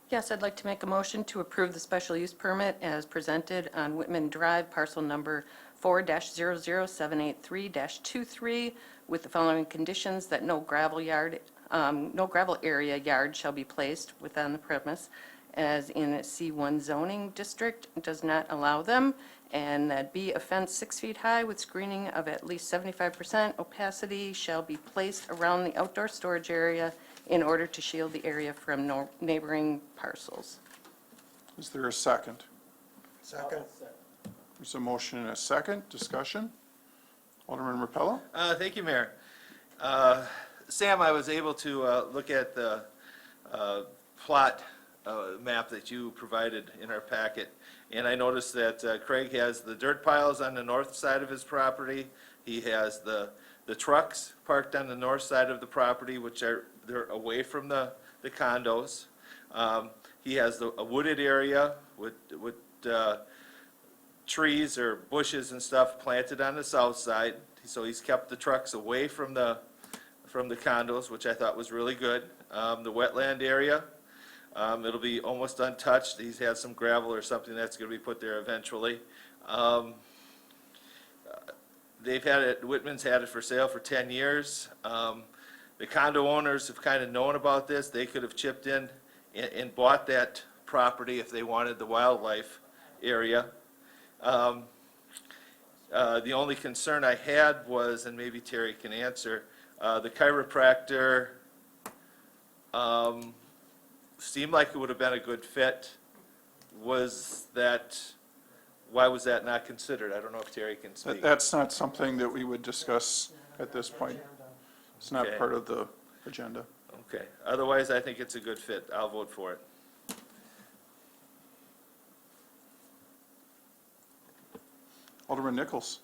Yes, I'd like to make a motion to approve the special use permit as presented on Whitman Drive, parcel number 4-00783-23, with the following conditions: that no gravel area yard shall be placed within the premise, as in a C1 zoning district does not allow them, and that B, a fence 6 feet high with screening of at least 75% opacity shall be placed around the outdoor storage area in order to shield the area from neighboring parcels. Is there a second? Second. There's a motion and a second. Discussion? Alderman Rapella. Thank you, Mayor. Sam, I was able to look at the plot map that you provided in our packet, and I noticed that Craig has the dirt piles on the north side of his property. He has the trucks parked on the north side of the property, which they're away from the condos. He has a wooded area with trees or bushes and stuff planted on the south side. So he's kept the trucks away from the condos, which I thought was really good. The wetland area, it'll be almost untouched. He's had some gravel or something that's gonna be put there eventually. They've had it, Whitman's had it for sale for 10 years. The condo owners have kind of known about this. They could have chipped in and bought that property if they wanted the wildlife area. The only concern I had was, and maybe Terry can answer, the chiropractor seemed like it would have been a good fit. Why was that not considered? I don't know if Terry can speak. That's not something that we would discuss at this point. It's not Okay. part of the agenda. Okay, otherwise I think it's a good fit. I'll vote for it. Alderman Nichols.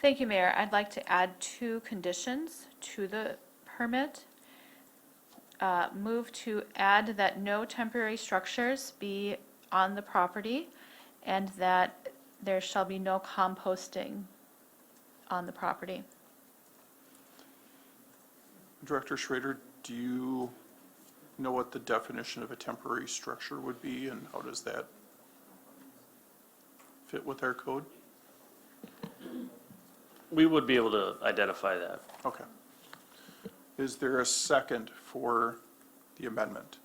Thank you, Mayor. I'd like to add 2 conditions to the permit. Move to add that no temporary structures be on the property and that there shall be no composting on the property. Director Schrader, do you know what the definition of a temporary structure would be, and how does that fit with our code? We would be able to identify that. Okay. Is there a second for the amendment?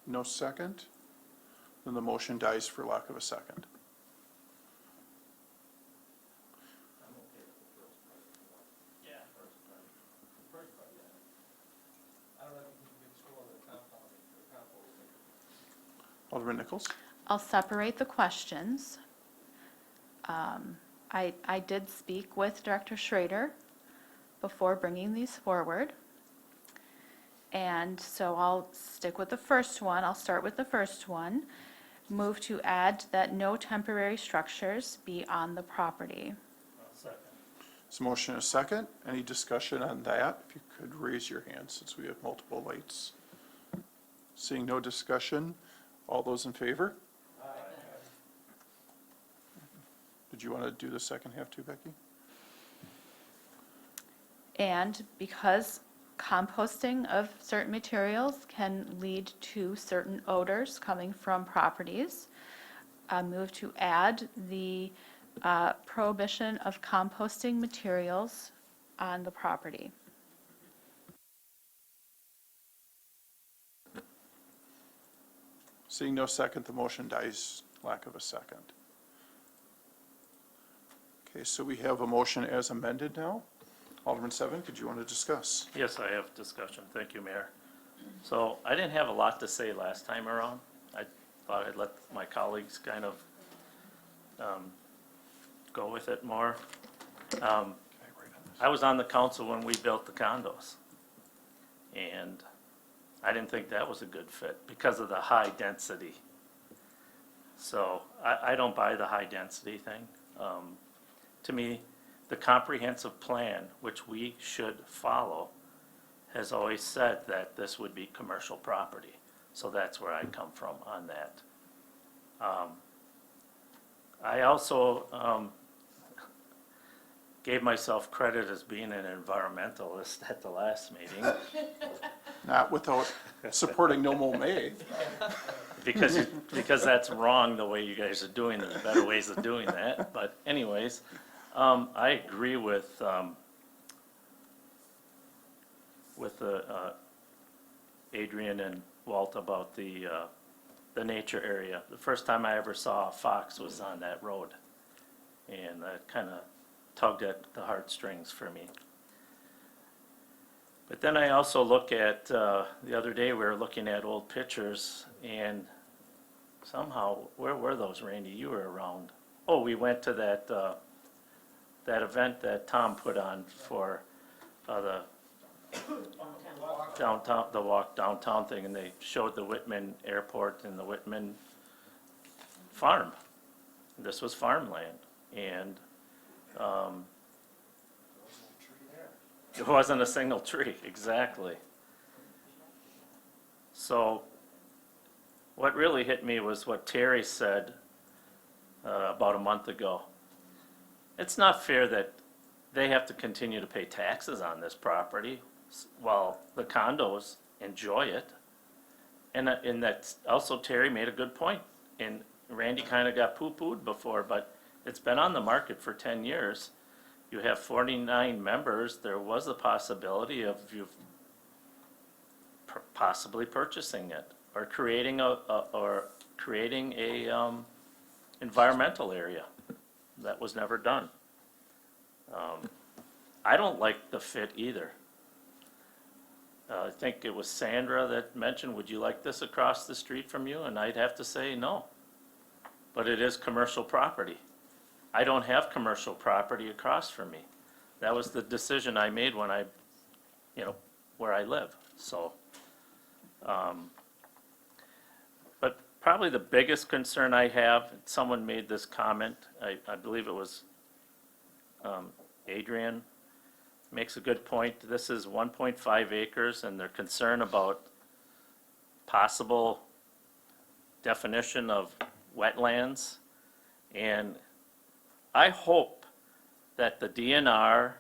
No second? Then the motion dies for lack of a second. Alderman Nichols? I'll separate the questions. I did speak with Director Schrader before bringing these forward. And so I'll stick with the first one. I'll start with the first one. Move to add that no temporary structures be on the property. So motion and a second. Any discussion on that? If you could raise your hand since we have multiple lights. Seeing no discussion, all those in favor? Aye. Did you want to do the second half too, Becky? And because composting of certain materials can lead to certain odors coming from properties, I move to add the prohibition of composting materials on the property. Seeing no second, the motion dies, lack of a second. Okay, so we have a motion as amended now. Alderman Seven, did you want to discuss? Yes, I have discussion. Thank you, Mayor. So I didn't have a lot to say last time around. I thought I'd let my colleagues kind of go with it more. I was on the council when we built the condos, and I didn't think that was a good fit because of the high density. So I don't buy the high density thing. To me, the comprehensive plan, which we should follow, has always said that this would be commercial property. So that's where I come from on that. I also gave myself credit as being an environmentalist at the last meeting. Not without supporting No Mo May. Because that's wrong the way you guys are doing it. There's better ways of doing that. But anyways, I agree with Adrian and Walt about the nature area. The first time I ever saw a fox was on that road, and that kind of tugged at the heartstrings for me. But then I also look at, the other day we were looking at old pictures, and somehow, where were those, Randy? You were around. Oh, we went to that that event that Tom put on for the downtown, the walk downtown thing, and they showed the Whitman Airport and the Whitman farm. This was farmland, and it wasn't a single tree, exactly. So what really hit me was what Terry said about a month ago. It's not fair that they have to continue to pay taxes on this property while the condos enjoy it. And that's also, Terry made a good point, and Randy kind of got poo-pooed before, but it's been on the market for 10 years. You have 49 members. There was a possibility of you possibly purchasing it or creating a environmental area. That was never done. I don't like the fit either. I think it was Sandra that mentioned, would you like this across the street from you? And I'd have to say no. But it is commercial property. I don't have commercial property across from me. That was the decision I made when I, where I live. So, but probably the biggest concern I have, someone made this comment, I believe it was Adrian, makes a good point. This is 1.5 acres, and they're concerned about possible definition of wetlands. And I hope that the DNR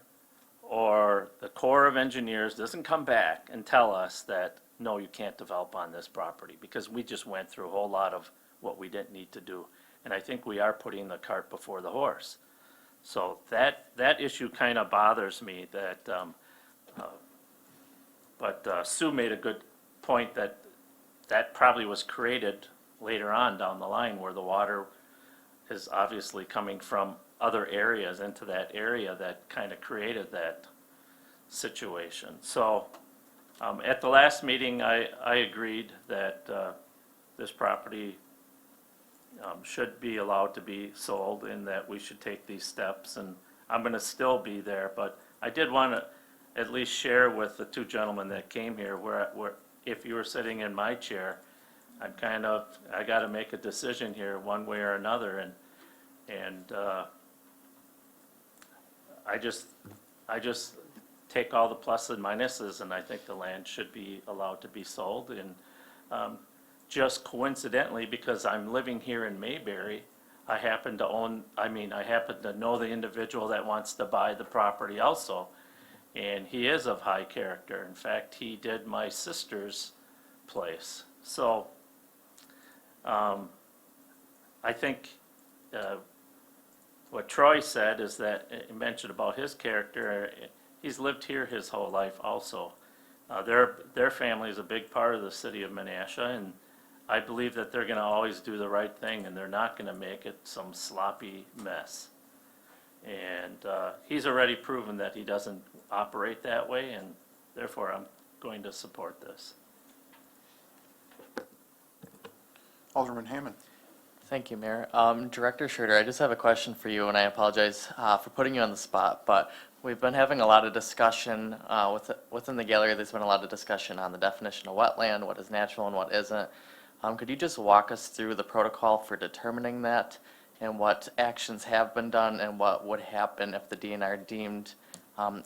or the Corps of Engineers doesn't come back and tell us that, no, you can't develop on this property, because we just went through a whole lot of what we didn't need to do. And I think we are putting the cart before the horse. So that issue kind of bothers me, that, but Sue made a good point that that probably was created later on down the line, where the water is obviously coming from other areas into that area that kind of created that situation. So at the last meeting, I agreed that this property should be allowed to be sold, and that we should take these steps, and I'm going to still be there. But I did want to at least share with the two gentlemen that came here, where if you were sitting in my chair, I got to make a decision here one way or another, and I just take all the pluses and minuses, and I think the land should be allowed to be sold. And just coincidentally, because I'm living here in Mayberry, I happen to know the individual that wants to buy the property also, and he is of high character. In fact, he did my sister's place. So I think what Troy said is that, he mentioned about his character, he's lived here his whole life also. Their family is a big part of the city of Menasha, and I believe that they're going to always do the right thing, and they're not going to make it some sloppy mess. And he's already proven that he doesn't operate that way, and therefore I'm going to support this. Alderman Hammond. Thank you, Mayor. Director Schroeder, I just have a question for you, and I apologize for putting you on the spot, but we've been having a lot of discussion within the gallery. There's been a lot of discussion on the definition of wetland, what is natural and what isn't. Could you just walk us through the protocol for determining that, and what actions have been done, and what would happen if the DNR deemed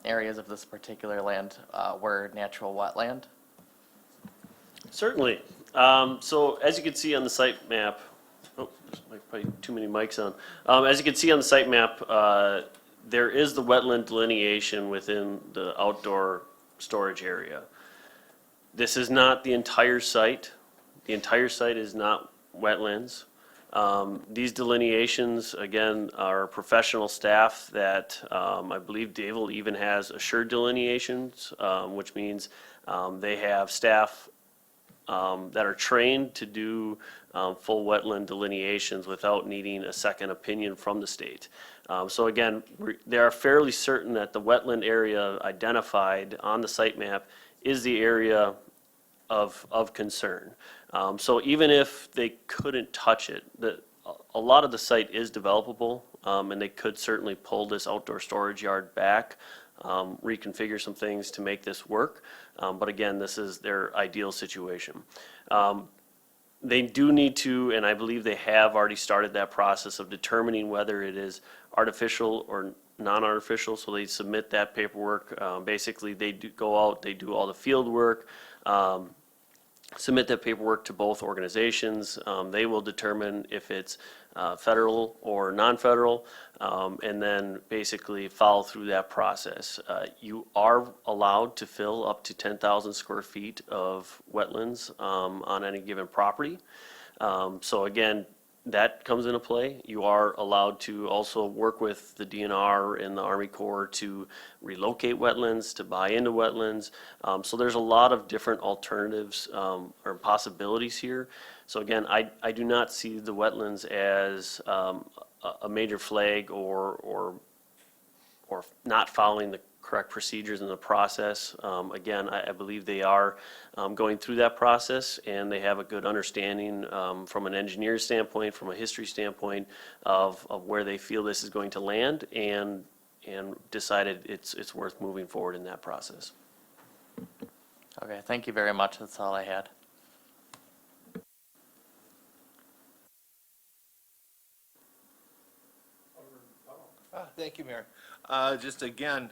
areas of this particular land were natural wetland? Certainly. So as you can see on the site map, there's probably too many mics on. As you can see on the site map, there is the wetland delineation within the outdoor storage area. This is not the entire site. The entire site is not wetlands. These delineations, again, are professional staff that I believe Dave even has assured delineations, which means they have staff that are trained to do full wetland delineations without needing a second opinion from the state. So again, they are fairly certain that the wetland area identified on the site map is the area of concern. So even if they couldn't touch it, a lot of the site is developable. and they could certainly pull this outdoor storage yard back, reconfigure some things to make this work. But again, this is their ideal situation. They do need to, and I believe they have already started that process of determining whether it is artificial or non-artificial, so they submit that paperwork. Basically, they do go out, they do all the field work, submit that paperwork to both organizations. They will determine if it's federal or non-federal, and then basically follow through that process. You are allowed to fill up to 10,000 square feet of wetlands on any given property. So again, that comes into play. You are allowed to also work with the DNR and the Army Corps to relocate wetlands, to buy into wetlands. So there's a lot of different alternatives or possibilities here. So again, I do not see the wetlands as a major flag or not following the correct procedures in the process. Again, I believe they are going through that process, and they have a good understanding from an engineer standpoint, from a history standpoint of where they feel this is going to land, and decided it's worth moving forward in that process. Okay, thank you very much. That's all I had. Thank you, Mayor. Just again,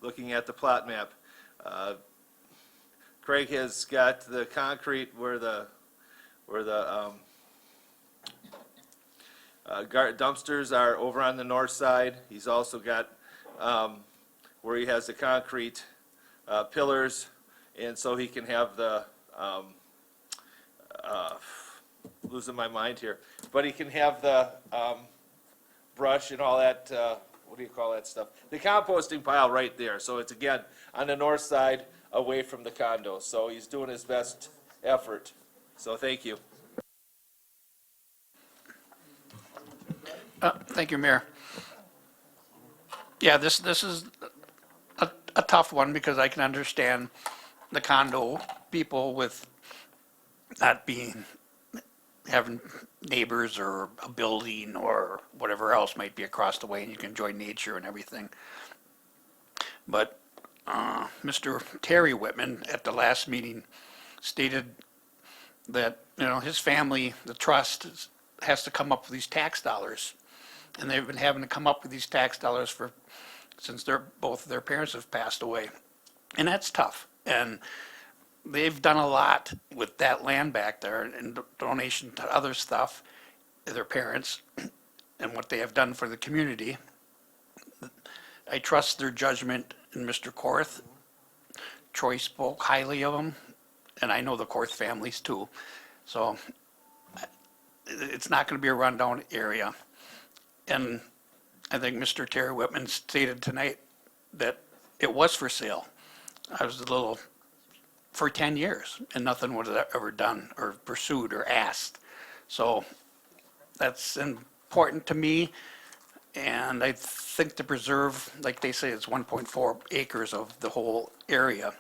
looking at the plot map, Craig has got the concrete where the dumpsters are over on the north side. He's also got where he has the concrete pillars, and so he can have the losing my mind here, but he can have the brush and all that, what do you call that stuff? The composting pile right there. So it's, again, on the north side, away from the condo. So he's doing his best effort. So thank you. Thank you, Mayor. Yeah, this is a tough one because I can understand the condo people with not having neighbors or a building or whatever else might be across the way, and you can enjoy nature and everything. But Mr. Terry Whitman at the last meeting stated that, his family, the trust, has to come up with these tax dollars. And they've been having to come up with these tax dollars since both of their parents have passed away. And that's tough. And they've done a lot with that land back there in donation to other stuff, their parents, and what they have done for the community. I trust their judgment in Mr. Korth. Troy spoke highly of him, and I know the Korth families too. So it's not going to be a rundown area. And I think Mr. Terry Whitman stated tonight that it was for sale. I was for 10 years, and nothing was ever done or pursued or asked. So that's important to me, and I think to preserve, like they say, it's 1.4 acres of the whole area.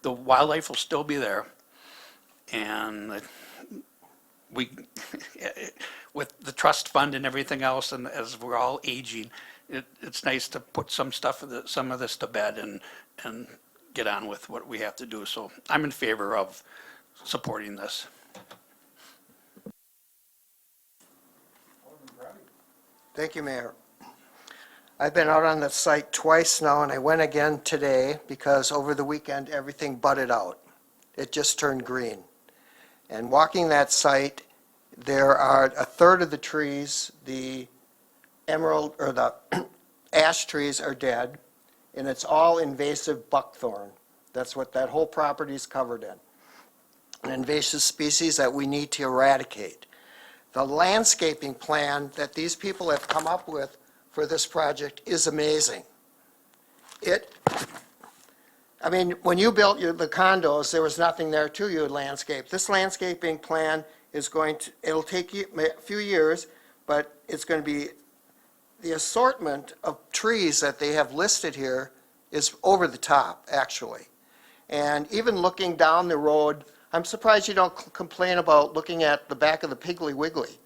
The wildlife will still be there, and with the trust fund and everything else, and as we're all aging, it's nice to put some of this to bed and get on with what we have to do. So I'm in favor of supporting this. Thank you, Mayor. I've been out on the site twice now, and I went again today because over the weekend everything budded out. It just turned green. And walking that site, there are a third of the trees, the emerald or the ash trees are dead, and it's all invasive buckthorn. That's what that whole property is covered in. An invasive species that we need to eradicate. The landscaping plan that these people have come up with for this project is amazing. When you built the condos, there was nothing there to you landscape. This landscaping plan is it'll take you a few years, but it's going to be, the assortment of trees that they have listed here is over the top, actually. And even looking down the road, I'm surprised you don't complain about looking at the back of the Piggly Wiggly.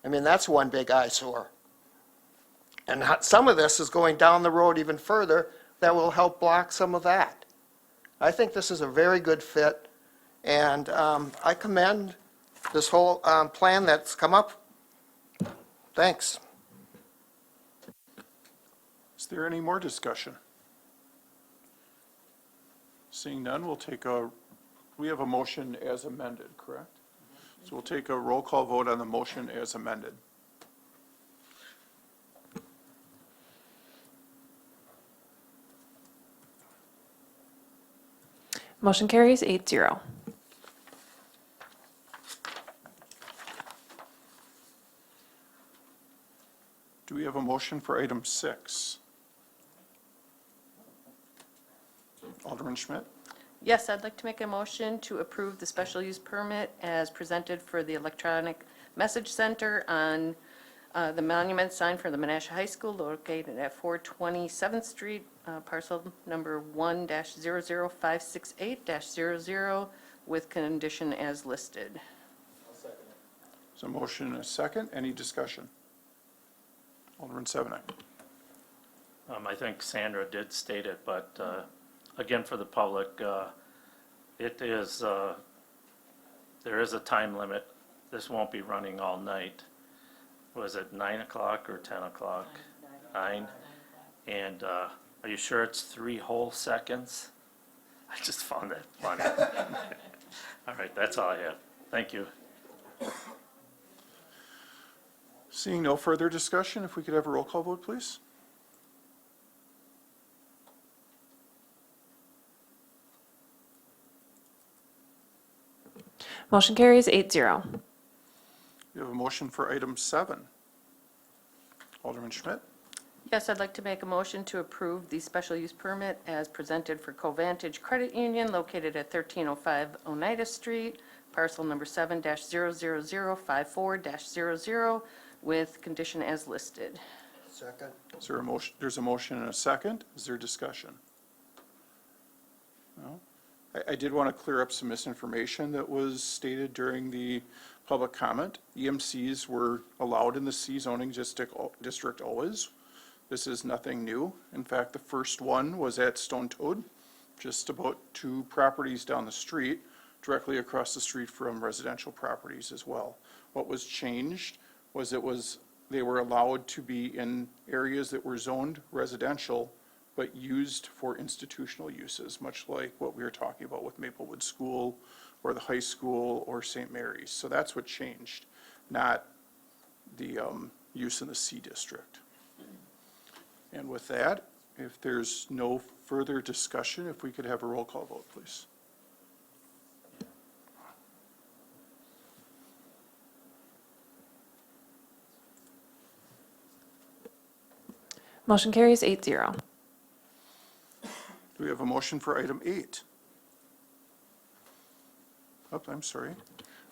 That's one big eyesore. And some of this is going down the road even further that will help block some of that. I think this is a very good fit, and I commend this whole plan that's come up. Thanks. Is there any more discussion? Seeing none, we have a motion as amended, correct? So we'll take a roll call vote on the motion as amended. Motion carries 8-0. Do we have a motion for item 6? Alderman Schmidt? Yes, I'd like to make a motion to approve the special use permit as presented for the electronic message center on the monument sign for the Menasha High School located at 427th Street, parcel number 1-00568-00 with condition as listed. So motion and a second. Any discussion? Alderman Sevenek. I think Sandra did state it, but again, for the public, it is, there is a time limit. This won't be running all night. Was it 9 o'clock or 10 o'clock? 9. And are you sure it's 3 whole seconds? I just found that funny. All right, that's all I have. Thank you. Seeing no further discussion, if we could have a roll call vote, please. Motion carries 8-0. We have a motion for item 7. Alderman Schmidt? Yes, I'd like to make a motion to approve the special use permit as presented for Covantage Credit Union located at 1305 Oneida Street, parcel number 7-00054-00 with condition as listed. Second. Is there a motion? There's a motion and a second. Is there discussion? No? I did want to clear up some misinformation that was stated during the public comment. EMCs were allowed in the C zoning district always. This is nothing new. In fact, the first one was at Stone Toad, just about 2 properties down the street, directly across the street from residential properties as well. What was changed was they were allowed to be in areas that were zoned residential but used for institutional uses, much like what we were talking about with Maplewood School or the high school or St. Mary's. So that's what changed, not the use in the C district. And with that, if there's no further discussion, if we could have a roll call vote, please. Motion carries 8-0. Do we have a motion for item 8? Oh, I'm sorry.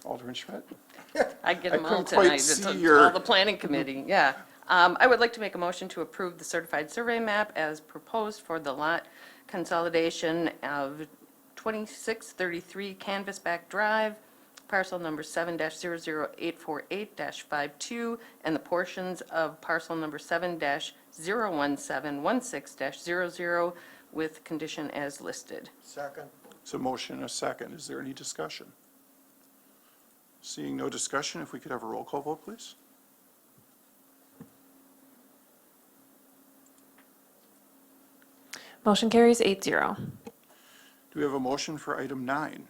Alderman Schmidt? I get them all couldn't quite tonight. see It's your- all the planning committee, yeah. I would like to make a motion to approve the certified survey map as proposed for the lot consolidation of 2633 Canvasback Drive, parcel number 7-00848-52, and the portions of parcel number 7-01716-00 with condition as listed. Second. So motion and a second. Is there any discussion? Seeing no discussion, if we could have a roll call vote, please. Motion carries 8-0. Do we have a motion for item 9?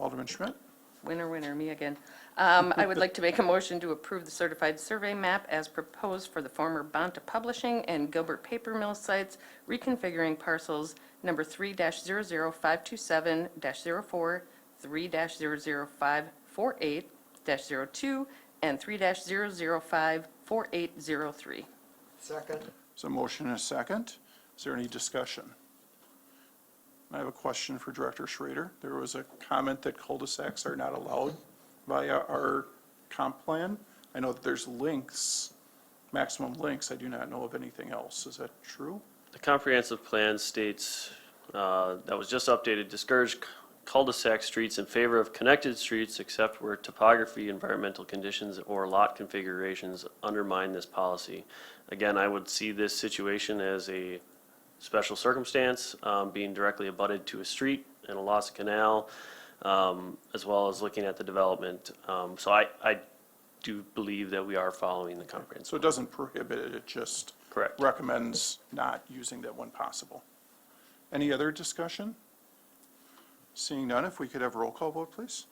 Alderman Schmidt? Winner, me again. I would like to make a motion to approve the certified survey map as proposed for the former Bonta Publishing and Gilbert Paper Mill sites, reconfiguring parcels number 3-00527-04, 3-00548-02, and 3-0054803. Second. So motion and a second. Is there any discussion? I have a question for Director Schrader. There was a comment that cul-de-sacs are not allowed via our comp plan. I know that there's lengths, maximum lengths. I do not know of anything else. Is that true? The comprehensive plan states, that was just updated, discourage cul-de-sac streets in favor of connected streets except where topography, environmental conditions, or lot configurations undermine this policy. Again, I would see this situation as a special circumstance, being directly abutted to a street and a Lawson Canal, as well as looking at the development. So I do believe that we are following the comprehensive. So it doesn't prohibit it, it just Correct. recommends not using that when possible. Any other discussion? Seeing none, if we could have a roll call vote, please.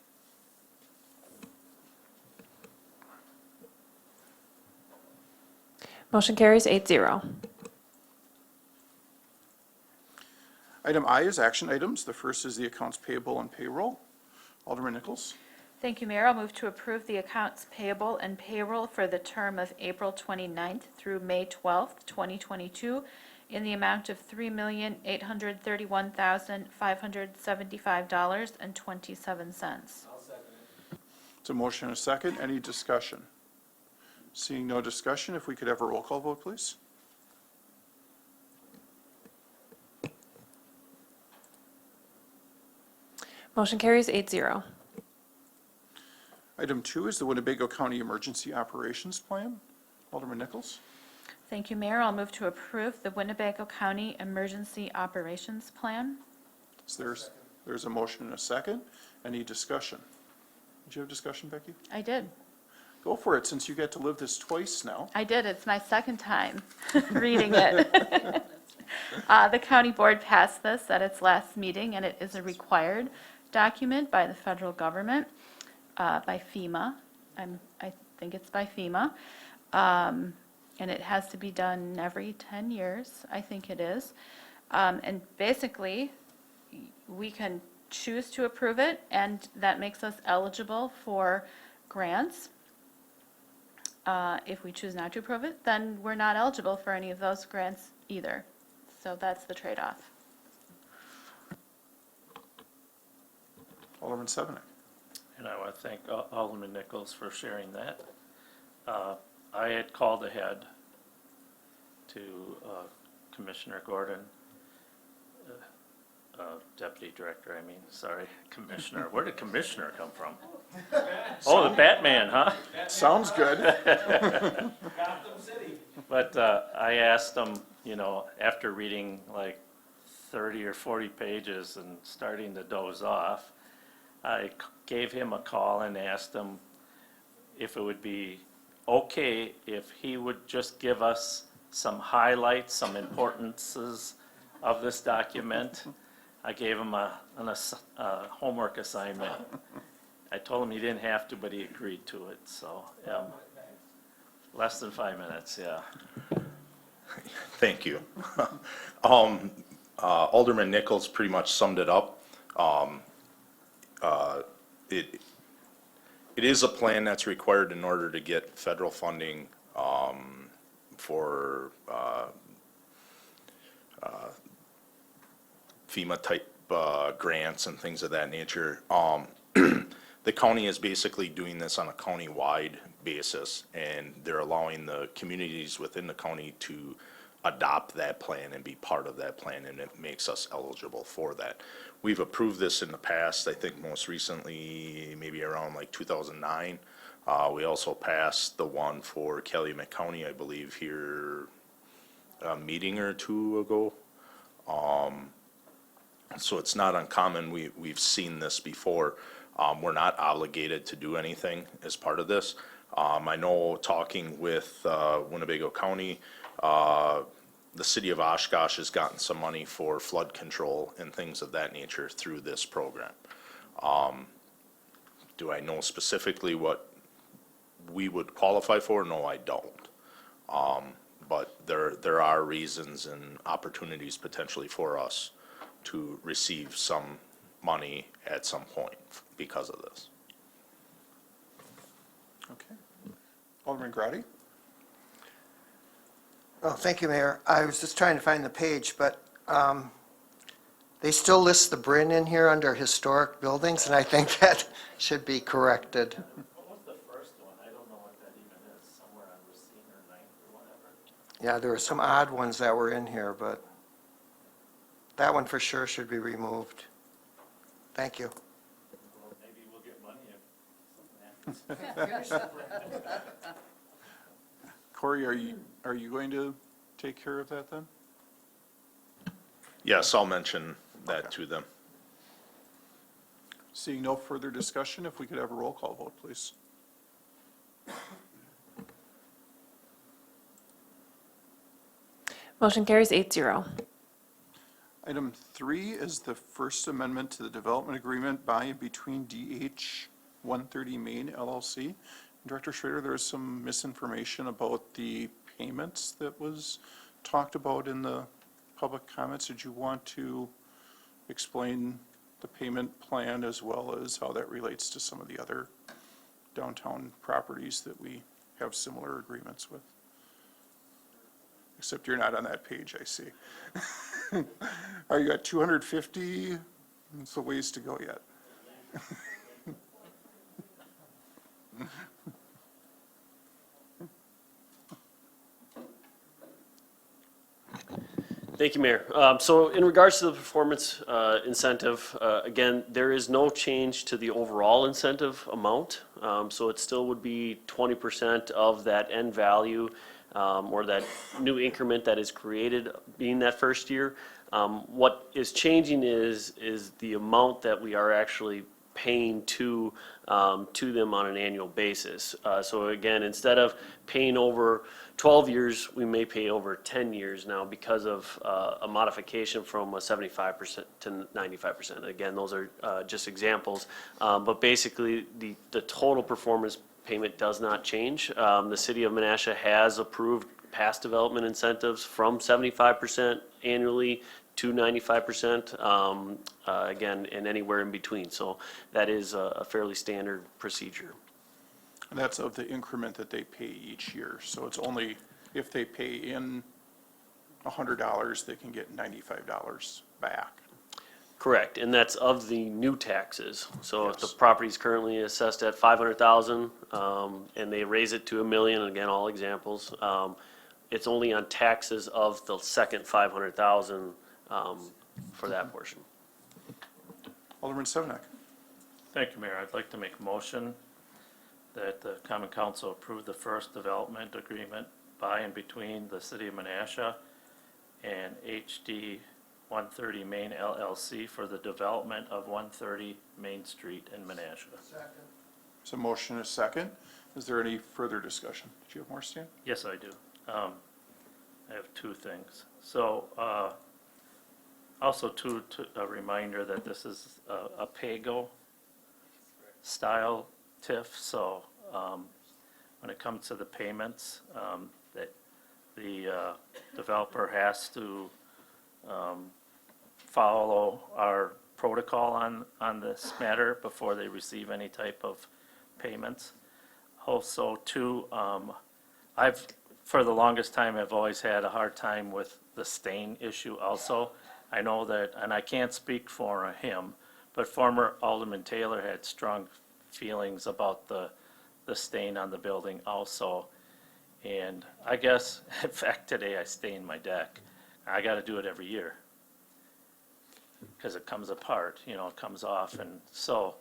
Motion carries 8-0. Item I is action items. The first is the accounts payable and payroll. Alderman Nichols. Thank you, Mayor. I'll move to approve the accounts payable and payroll for the term of April 29th through May 12th, 2022, in the amount of $3,831,575.27. It's a motion and a second. Any discussion? Seeing no discussion, if we could have a roll call vote, please. Motion carries 8-0. Item 2 is the Winnebago County Emergency Operations Plan. Alderman Nichols. Thank you, Mayor. I'll move to approve the Winnebago County Emergency Operations Plan. There's a motion and a second. Any discussion? Did you have discussion, Becky? I did. Go for it, since you get to live this twice now. I did. It's my second time reading it. The county board passed this at its last meeting, and it is a required document by the federal government, by FEMA. I think it's by FEMA. And it has to be done every 10 years, I think it is. And basically, we can choose to approve it, and that makes us eligible for grants. If we choose not to approve it, then we're not eligible for any of those grants either. So that's the trade-off. Alderman Sevenik. And I want to thank Alderman Nichols for sharing that. I had called ahead to Commissioner Gordon, Deputy Director, Commissioner. Where did Commissioner come from? Oh, the Batman, huh? Sounds good. But I asked him, after reading like 30 or 40 pages and starting to doze off, I gave him a call and asked him if it would be okay if he would just give us some highlights, some importances of this document. I gave him a homework assignment. I told him he didn't have to, but he agreed to it, so, less than 5 minutes, yeah. Thank you. Alderman Nichols pretty much summed it up. It is a plan that's required in order to get federal funding for FEMA-type grants and things of that nature. The county is basically doing this on a county-wide basis, and they're allowing the communities within the county to adopt that plan and be part of that plan, and it makes us eligible for that. We've approved this in the past, I think most recently, maybe around like 2009. We also passed the one for Calumet County, I believe, here a meeting or two ago. So it's not uncommon. We've seen this before. We're not obligated to do anything as part of this. I know talking with Winnebago County, the city of Oshkosh has gotten some money for flood control and things of that nature through this program. Do I know specifically what we would qualify for? No, I don't. But there are reasons and opportunities potentially for us to receive some money at some point because of this. Okay. Alderman Grady. Oh, thank you, Mayor. I was just trying to find the page, but they still list the Bryn in here under historic buildings, and I think that should be corrected. What was the first one? I don't know what that even is, somewhere on Racine or 9th or whatever. Yeah, there were some odd ones that were in here, but that one for sure should be removed. Thank you. Maybe we'll get money if something happens. Corey, are you going to take care of that then? Yes, I'll mention that to them. Seeing no further discussion, if we could have a roll call vote, please. Motion carries 8-0. Item 3 is the First Amendment to the Development Agreement by and between DH 130 Main LLC. Director Schrader, there is some misinformation about the payments that was talked about in the public comments. Did you want to explain the payment plan as well as how that relates to some of the other downtown properties that we have similar agreements with? Except you're not on that page, I see. Are you at 250? It's a ways to go yet. Thank you, Mayor. So in regards to the performance incentive, again, there is no change to the overall incentive amount. So it still would be 20% of that end value or that new increment that is created being that first year. What is changing is the amount that we are actually paying to them on an annual basis. So again, instead of paying over 12 years, we may pay over 10 years now because of a modification from a 75% to 95%. Again, those are just examples. But basically, the total performance payment does not change. The city of Menasha has approved past development incentives from 75% annually to 95%, again, and anywhere in between. So that is a fairly standard procedure. And that's of the increment that they pay each year. So it's only if they pay in $100, they can get $95 back. Correct, and that's of the new taxes. So if the property is currently assessed at $500,000 and they raise it to $1 million, again, all examples, it's only on taxes of the second $500,000 for that portion. Alderman Sevenick. Thank you, Mayor. I'd like to make a motion that the Common Council approve the first development agreement by and between the City of Menasha and HD 130 Main LLC for the development of 130 Main Street in Menasha. There's a motion and a second. Is there any further discussion? Do you have more, Stan? Yes, I do. I have two things. So, also a reminder that this is a PAYGO style TIF, so when it comes to the payments, that the developer has to follow our protocol on this matter before they receive any type of payments. Also, too, for the longest time, I've always had a hard time with the stain issue also. I know that, and I can't speak for him, but former Alderman Taylor had strong feelings about the stain on the building also. And I guess, in fact, today I stained my deck. I gotta do it every year. Because it comes apart, it comes off, and so,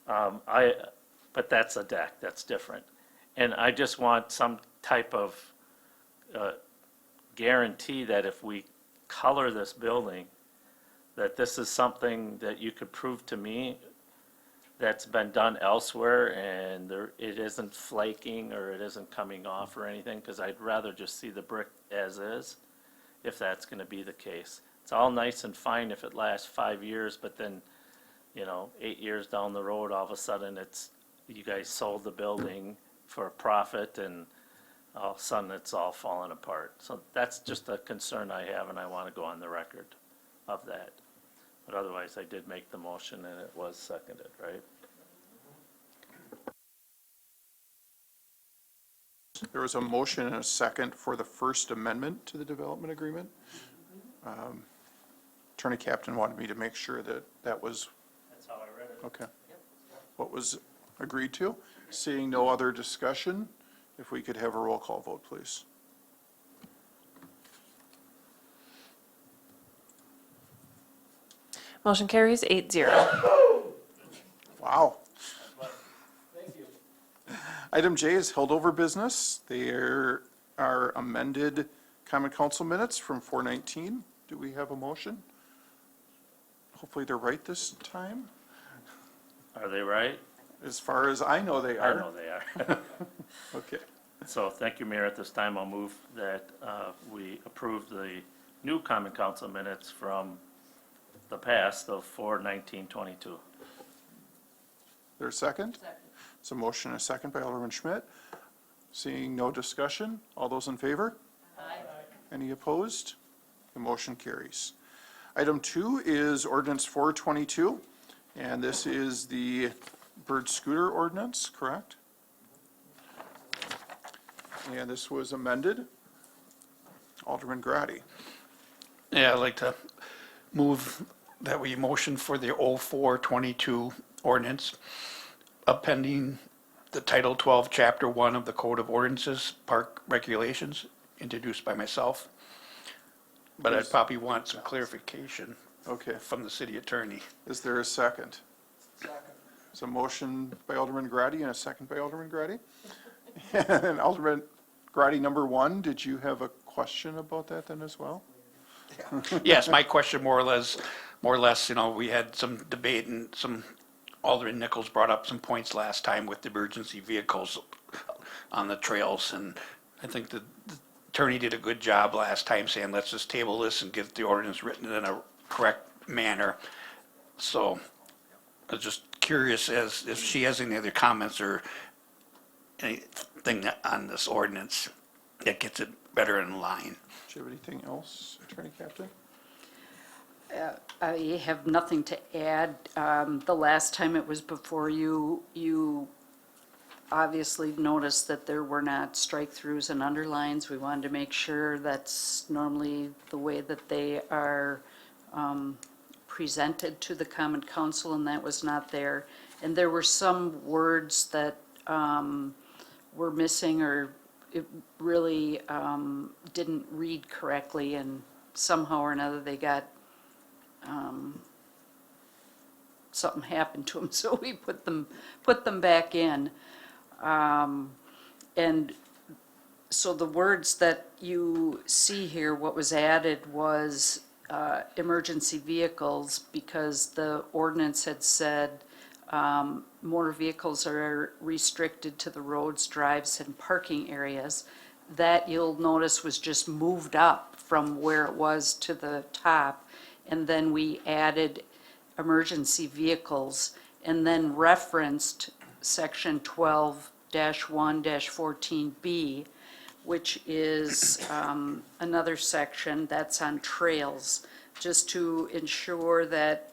but that's a deck, that's different. And I just want some type of guarantee that if we color this building, that this is something that you could prove to me that's been done elsewhere and it isn't flaking or it isn't coming off or anything, because I'd rather just see the brick as is, if that's gonna be the case. It's all nice and fine if it lasts 5 years, but then, 8 years down the road, all of a sudden you guys sold the building for a profit and all of a sudden it's all falling apart. So that's just a concern I have, and I want to go on the record of that. But otherwise, I did make the motion and it was seconded, right? There was a motion and a second for the First Amendment to the development agreement. Attorney Captain wanted me to make sure that was. That's how I read it. Okay. What was agreed to? Seeing no other discussion, if we could have a roll call vote, please. Motion carries 8-0. Wow. Item J is held over business. There are amended common council minutes from 4:19. Do we have a motion? Hopefully they're right this time. Are they right? As far as I know, they I are. know they are. Okay. So thank you, Mayor. At this time, I'll move that we approve the new common council minutes from the past of 4/19/22. There's a second? Second. So motion and a second by Alderman Schmidt. Seeing no discussion, all those in favor? Aye. Any opposed? The motion carries. Item 2 is ordinance 422, and this is the bird scooter ordinance, correct? And this was amended. Alderman Grady. Yeah, I'd like to move that we motion for the 0422 ordinance, appending the Title 12, Chapter 1 of the Code of Ordinances, Park Regulations, introduced by myself. But I'd probably want some clarification Okay. from the city attorney. Is there a second? Second. So motion by Alderman Grady and a second by Alderman Grady. And Alderman Grady, number 1, did you have a question about that then as well? Yes, my question more or less, we had some debate and some, Alderman Nichols brought up some points last time with the emergency vehicles on the trails, and I think the attorney did a good job last time saying, let's just table this and get the ordinance written in a correct manner. So I was just curious as if she has any other comments or anything on this ordinance that gets it better in line. Do you have anything else, Attorney Captain? I have nothing to add. The last time it was before you, you obviously noticed that there were not strike-throughs and underlines. We wanted to make sure that's normally the way that they are presented to the Common Council, and that was not there. And there were some words that were missing, or it really didn't read correctly, and somehow or another they got, something happened to them, so we put them back in. And so the words that you see here, what was added was emergency vehicles, because the ordinance had said motor vehicles are restricted to the roads, drives, and parking areas. That, you'll notice, was just moved up from where it was to the top, and then we added emergency vehicles, and then referenced section 12-1-14B, which is another section that's on trails, just to ensure that,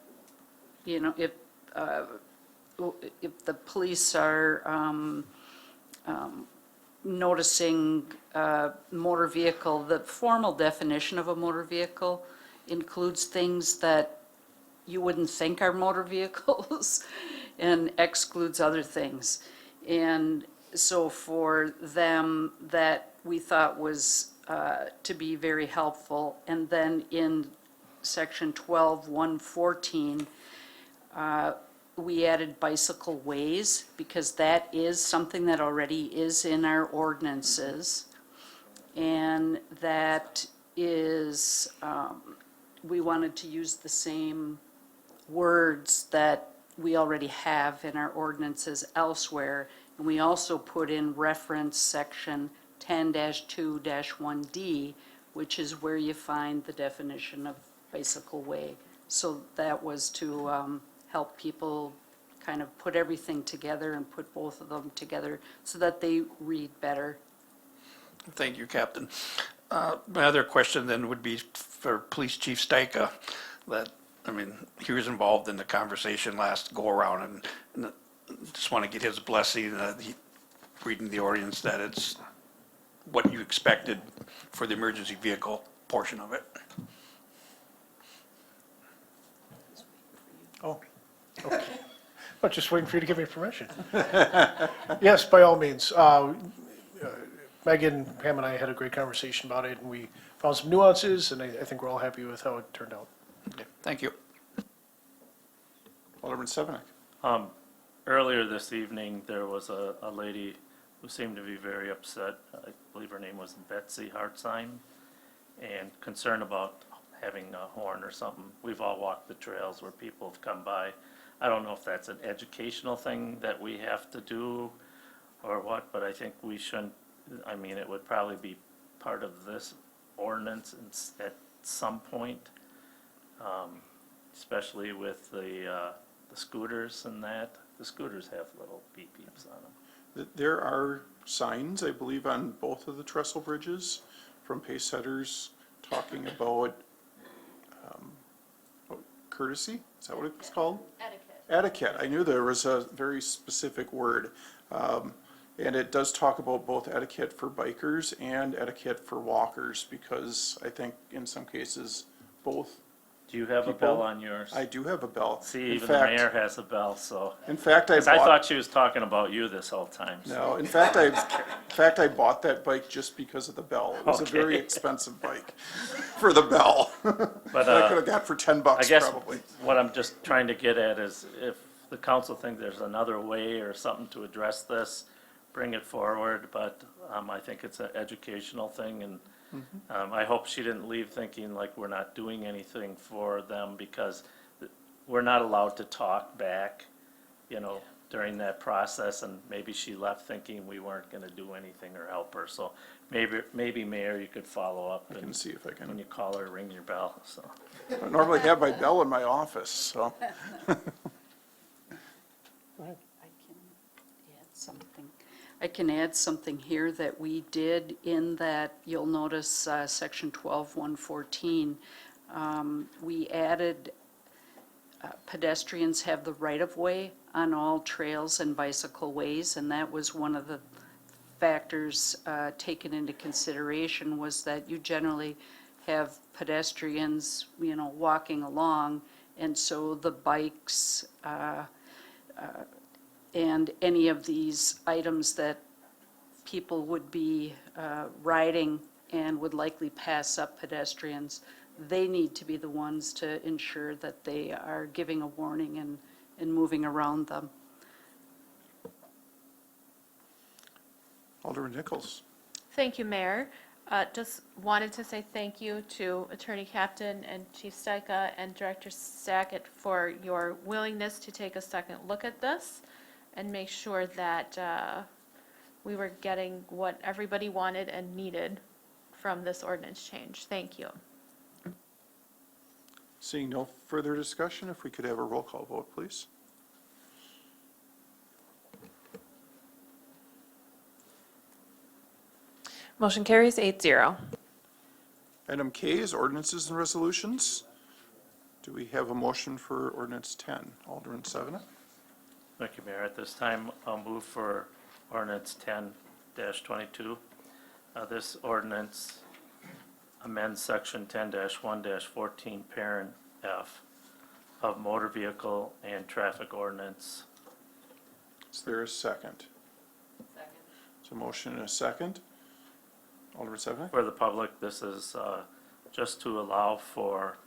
you know, if the police are noticing motor vehicle, the formal definition of a motor vehicle includes things that you wouldn't think are motor vehicles and excludes other things. And so for them, that we thought was to be very helpful. And then in section 12-114, we added bicycle ways, because that is something that already is in our ordinances. And that is, we wanted to use the same words that we already have in our ordinances elsewhere. And we also put in reference section 10-2-1D, which is where you find the definition of bicycle way. So that was to help people kind of put everything together and put both of them together so that they read better. Thank you, Captain. My other question then would be for Police Chief Stika, that, I mean, he was involved in the conversation last go-around, and just want to get his blessing, reading the ordinance, that it's what you expected for the emergency vehicle portion of it. Oh, okay. I'm just waiting for you to give me permission. Yes, by all means. Megan, Pam, and I had a great conversation about it, and we found some nuances, and I think we're all happy with how it turned out. Okay, thank you. Alderman Sevenick. Earlier this evening, there was a lady who seemed to be very upset. I believe her name was Betsy Hartzheim, and concerned about having a horn or something. We've all walked the trails where people have come by. I don't know if that's an educational thing that we have to do or what, but I think we shouldn't, I mean, it would probably be part of this ordinance at some point, especially with the scooters and that. The scooters have little beep beeps on them. There are signs, I believe, on both of the trestle bridges from pace setters talking about courtesy, is that what it was called? Etiquette. I knew there was a very specific word. And it does talk about both etiquette for bikers and etiquette for walkers, because I think in some cases, both. Do you have a bell on yours? I do have a bell. See, In even the fact- mayor has a bell, so. In fact, I 'Cause I bought. thought she was talking about you this whole time. so. No, in fact, I bought that bike just because of the bell. It was a very Okay. expensive bike for the bell. But, I could have got for $10 I guess probably. what I'm just trying to get at is if the council thinks there's another way or something to address this, bring it forward, but I think it's an educational thing, and I hope she didn't leave thinking like we're not doing anything for them, because we're not allowed to talk back, during that process, and maybe she left thinking we weren't gonna do anything or help her, so maybe Mayor, you could follow up. I can see if I can. When you call her, ring your bell, so. I normally have my bell in my office, so. I can add something here that we did in that, you'll notice section 12-114, we added pedestrians have the right-of-way on all trails and bicycle ways, and that was one of the factors taken into consideration, was that you generally have pedestrians, walking along, and so the bikes and any of these items that people would be riding and would likely pass up pedestrians, they need to be the ones to ensure that they are giving a warning and moving around them. Alderman Nichols. Thank you, Mayor. Just wanted to say thank you to Attorney Captain and Chief Stika and Director Sackett for your willingness to take a second look at this and make sure that we were getting what everybody wanted and needed from this ordinance change. Thank you. Seeing no further discussion, if we could have a roll call vote, please. Motion carries 8-0. Item K is ordinances and resolutions. Do we have a motion for ordinance 10? Alderman Sevenick? Thank you, Mayor. At this time, I'll move for ordinance 10-22. This ordinance amends section 10-1-14, parent F of motor vehicle and traffic ordinance. Is there a second? Second. So motion and a second. Alderman Sevenick? For the public, this is just to allow for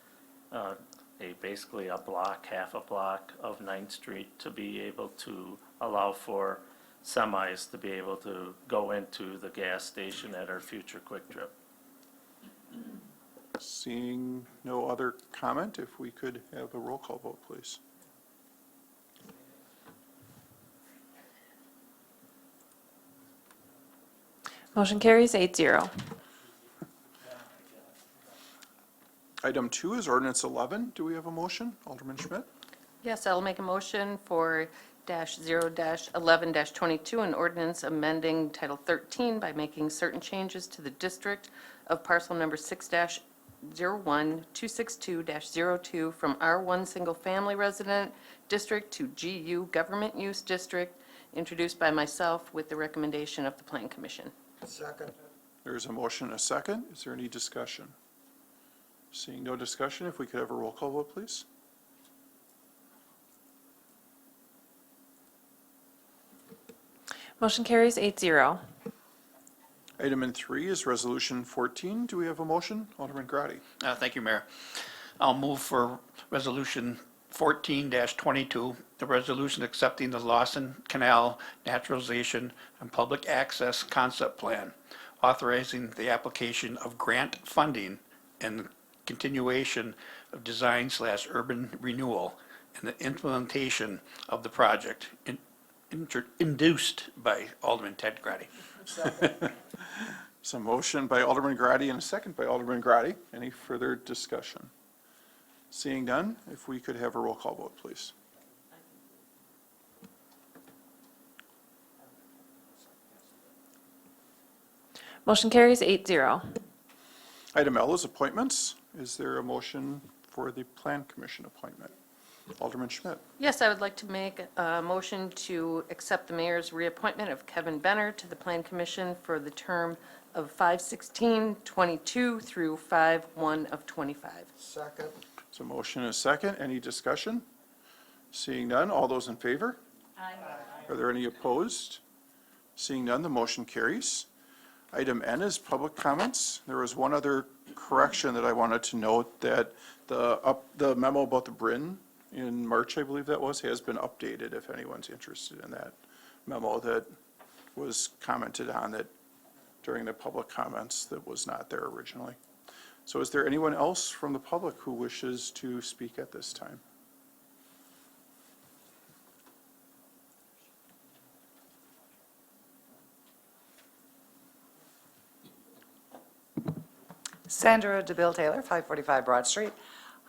basically a block, half a block of 9th Street to be able to allow for semis to be able to go into the gas station at our future Quick Trip. Seeing no other comment, if we could have a roll call vote, please. Motion carries 8-0. Item 2 is ordinance 11. Do we have a motion? Alderman Schmidt? Yes, I'll make a motion for -0-11-22, an ordinance amending Title 13 by making certain changes to the district of parcel number 6-01262-02 from R1 Single Family Resident District to GU Government Use District, introduced by myself with the recommendation of the Plan Commission. Second. There's a motion and a second. Is there any discussion? Seeing no discussion, if we could have a roll call vote, please. Motion carries 8-0. Item 3 is resolution 14. Do we have a motion? Alderman Grady. Thank you, Mayor. I'll move for resolution 14-22, the resolution accepting the Lawson Canal Naturalization and Public Access Concept Plan, authorizing the application of grant funding and continuation of design/urban renewal and the implementation of the project, induced by Alderman Ted Grady. So motion by Alderman Grady and a second by Alderman Grady. Any further discussion? Seeing none, if we could have a roll call vote, please. Motion carries 8-0. Item L is appointments. Is there a motion for the Plan Commission appointment? Alderman Schmidt. Yes, I would like to make a motion to accept the mayor's reappointment of Kevin Benner to the Plan Commission for the term of 5/16/22 through 5/1/25. Second. So motion and a second. Any discussion? Seeing none, all those in favor? Aye. Are there any opposed? Seeing none, the motion carries. Item N is public comments. There was one other correction that I wanted to note, that the memo about the Bryn in March, I believe that was, has been updated, if anyone's interested in that memo that was commented on that during the public comments that was not there originally. So is there anyone else from the public who wishes to speak at this time? Sandra DeBille Taylor, 545 Broad Street.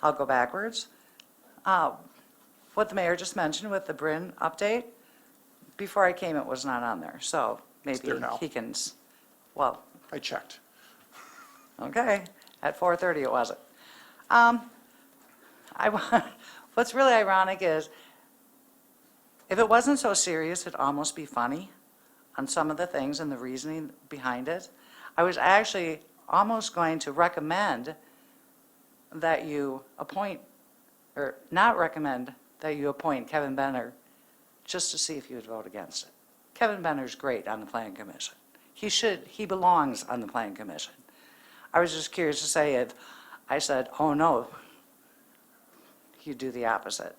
I'll go backwards. What the mayor just mentioned with the Bryn update, before I came, it was not on there, so maybe there now. he can, well, I checked. okay, at 4:30 it wasn't. What's really ironic is, if it wasn't so serious, it'd almost be funny on some of the things and the reasoning behind it. I was actually almost going to recommend that you appoint, or not recommend that you appoint Kevin Benner, just to see if you would vote against it. Kevin Benner's great on the Plan Commission. He belongs on the Plan Commission. I was just curious to say if I said, oh no, you do the opposite.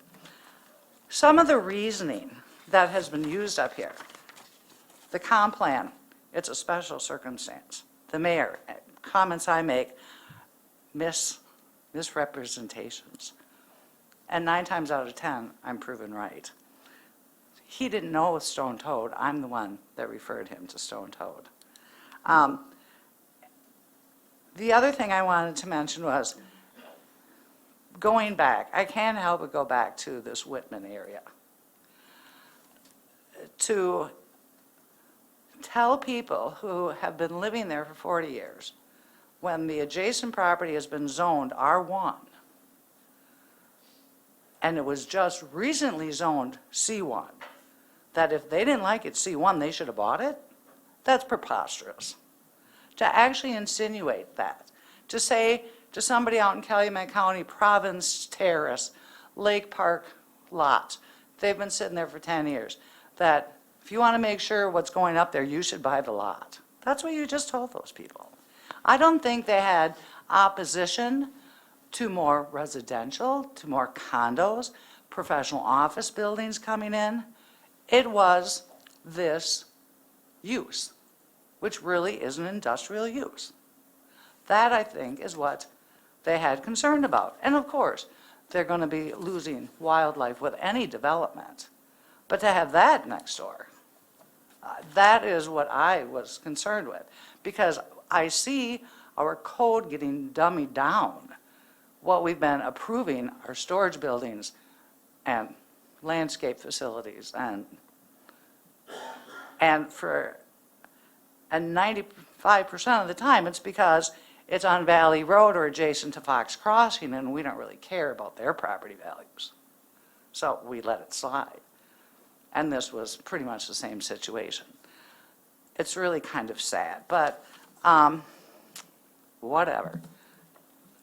Some of the reasoning that has been used up here, the comp plan, it's a special circumstance. The mayor, comments I make, misrepresentations. And 9 times out of 10, I'm proven right. He didn't know Stone Toad. I'm the one that referred him to Stone Toad. The other thing I wanted to mention was, going back, I can't help but go back to this Whitman area. To tell people who have been living there for 40 years, when the adjacent property has been zoned R1, and it was just recently zoned C1, that if they didn't like it C1, they should have bought it? That's preposterous. To actually insinuate that, to say to somebody out in Calumet County, Province Terrace, Lake Park lot, they've been sitting there for 10 years, that if you want to make sure what's going up there, you should buy the lot. That's what you just told those people. I don't think they had opposition to more residential, to more condos, professional office buildings coming in. It was this use, which really is an industrial use. That, I think, is what they had concern about. And of course, they're going to be losing wildlife with any development. But to have that next door, that is what I was concerned with. Because I see our code getting dummied down. What we've been approving are storage buildings and landscape facilities and for 95% of the time, it's because it's on Valley Road or adjacent to Fox Crossing, and we don't really care about their property values. So we let it slide. And this was pretty much the same situation. It's really kind of sad, but whatever.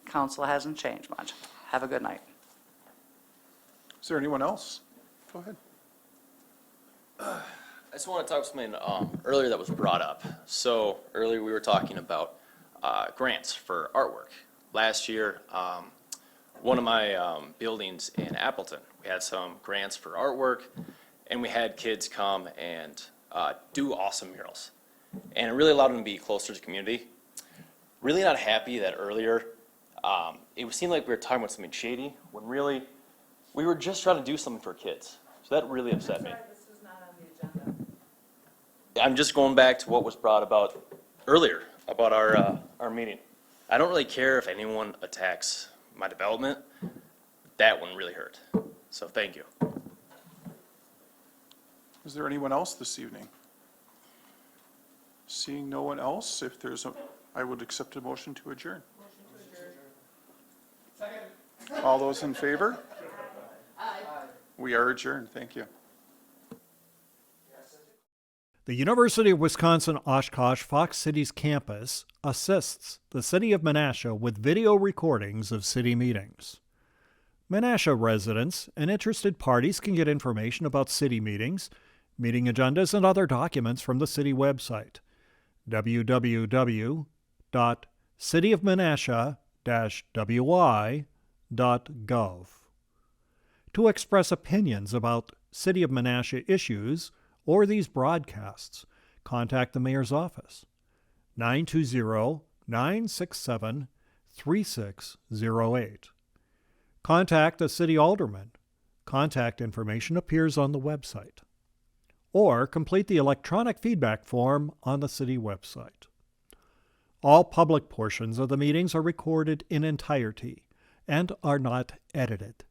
Council hasn't changed much. Have a good night. Is there anyone else? Go ahead. I just want to talk something earlier that was brought up. So earlier we were talking about grants for artwork. Last year, one of my buildings in Appleton. We had some grants for artwork, and we had kids come and do awesome murals. And it really allowed them to be closer to the community. Really not happy that earlier it seemed like we were talking about something shady, when really we were just trying to do something for kids. So that really upset me. This was not on the agenda. I'm just going back to what was brought about earlier, about our meeting. I don't really care if anyone attacks my development. That one really hurt. So thank you. Is there anyone else this evening? Seeing no one else, if there's I would accept a motion to adjourn. All those in favor? Aye. We are adjourned. Thank you. The University of Wisconsin-Oshkosh Fox Cities campus assists the City of Menasha with video recordings of city meetings. Menasha residents and interested parties can get information about city meetings, meeting agendas, and other documents from the city website, www.cityofmenasha-wi.gov. To express opinions about City of Menasha issues or these broadcasts, contact the Mayor's office, 920-967-3608. Contact a city alderman. Contact information appears on the website. Or complete the electronic feedback form on the city website. All public portions of the meetings are recorded in entirety and are not edited.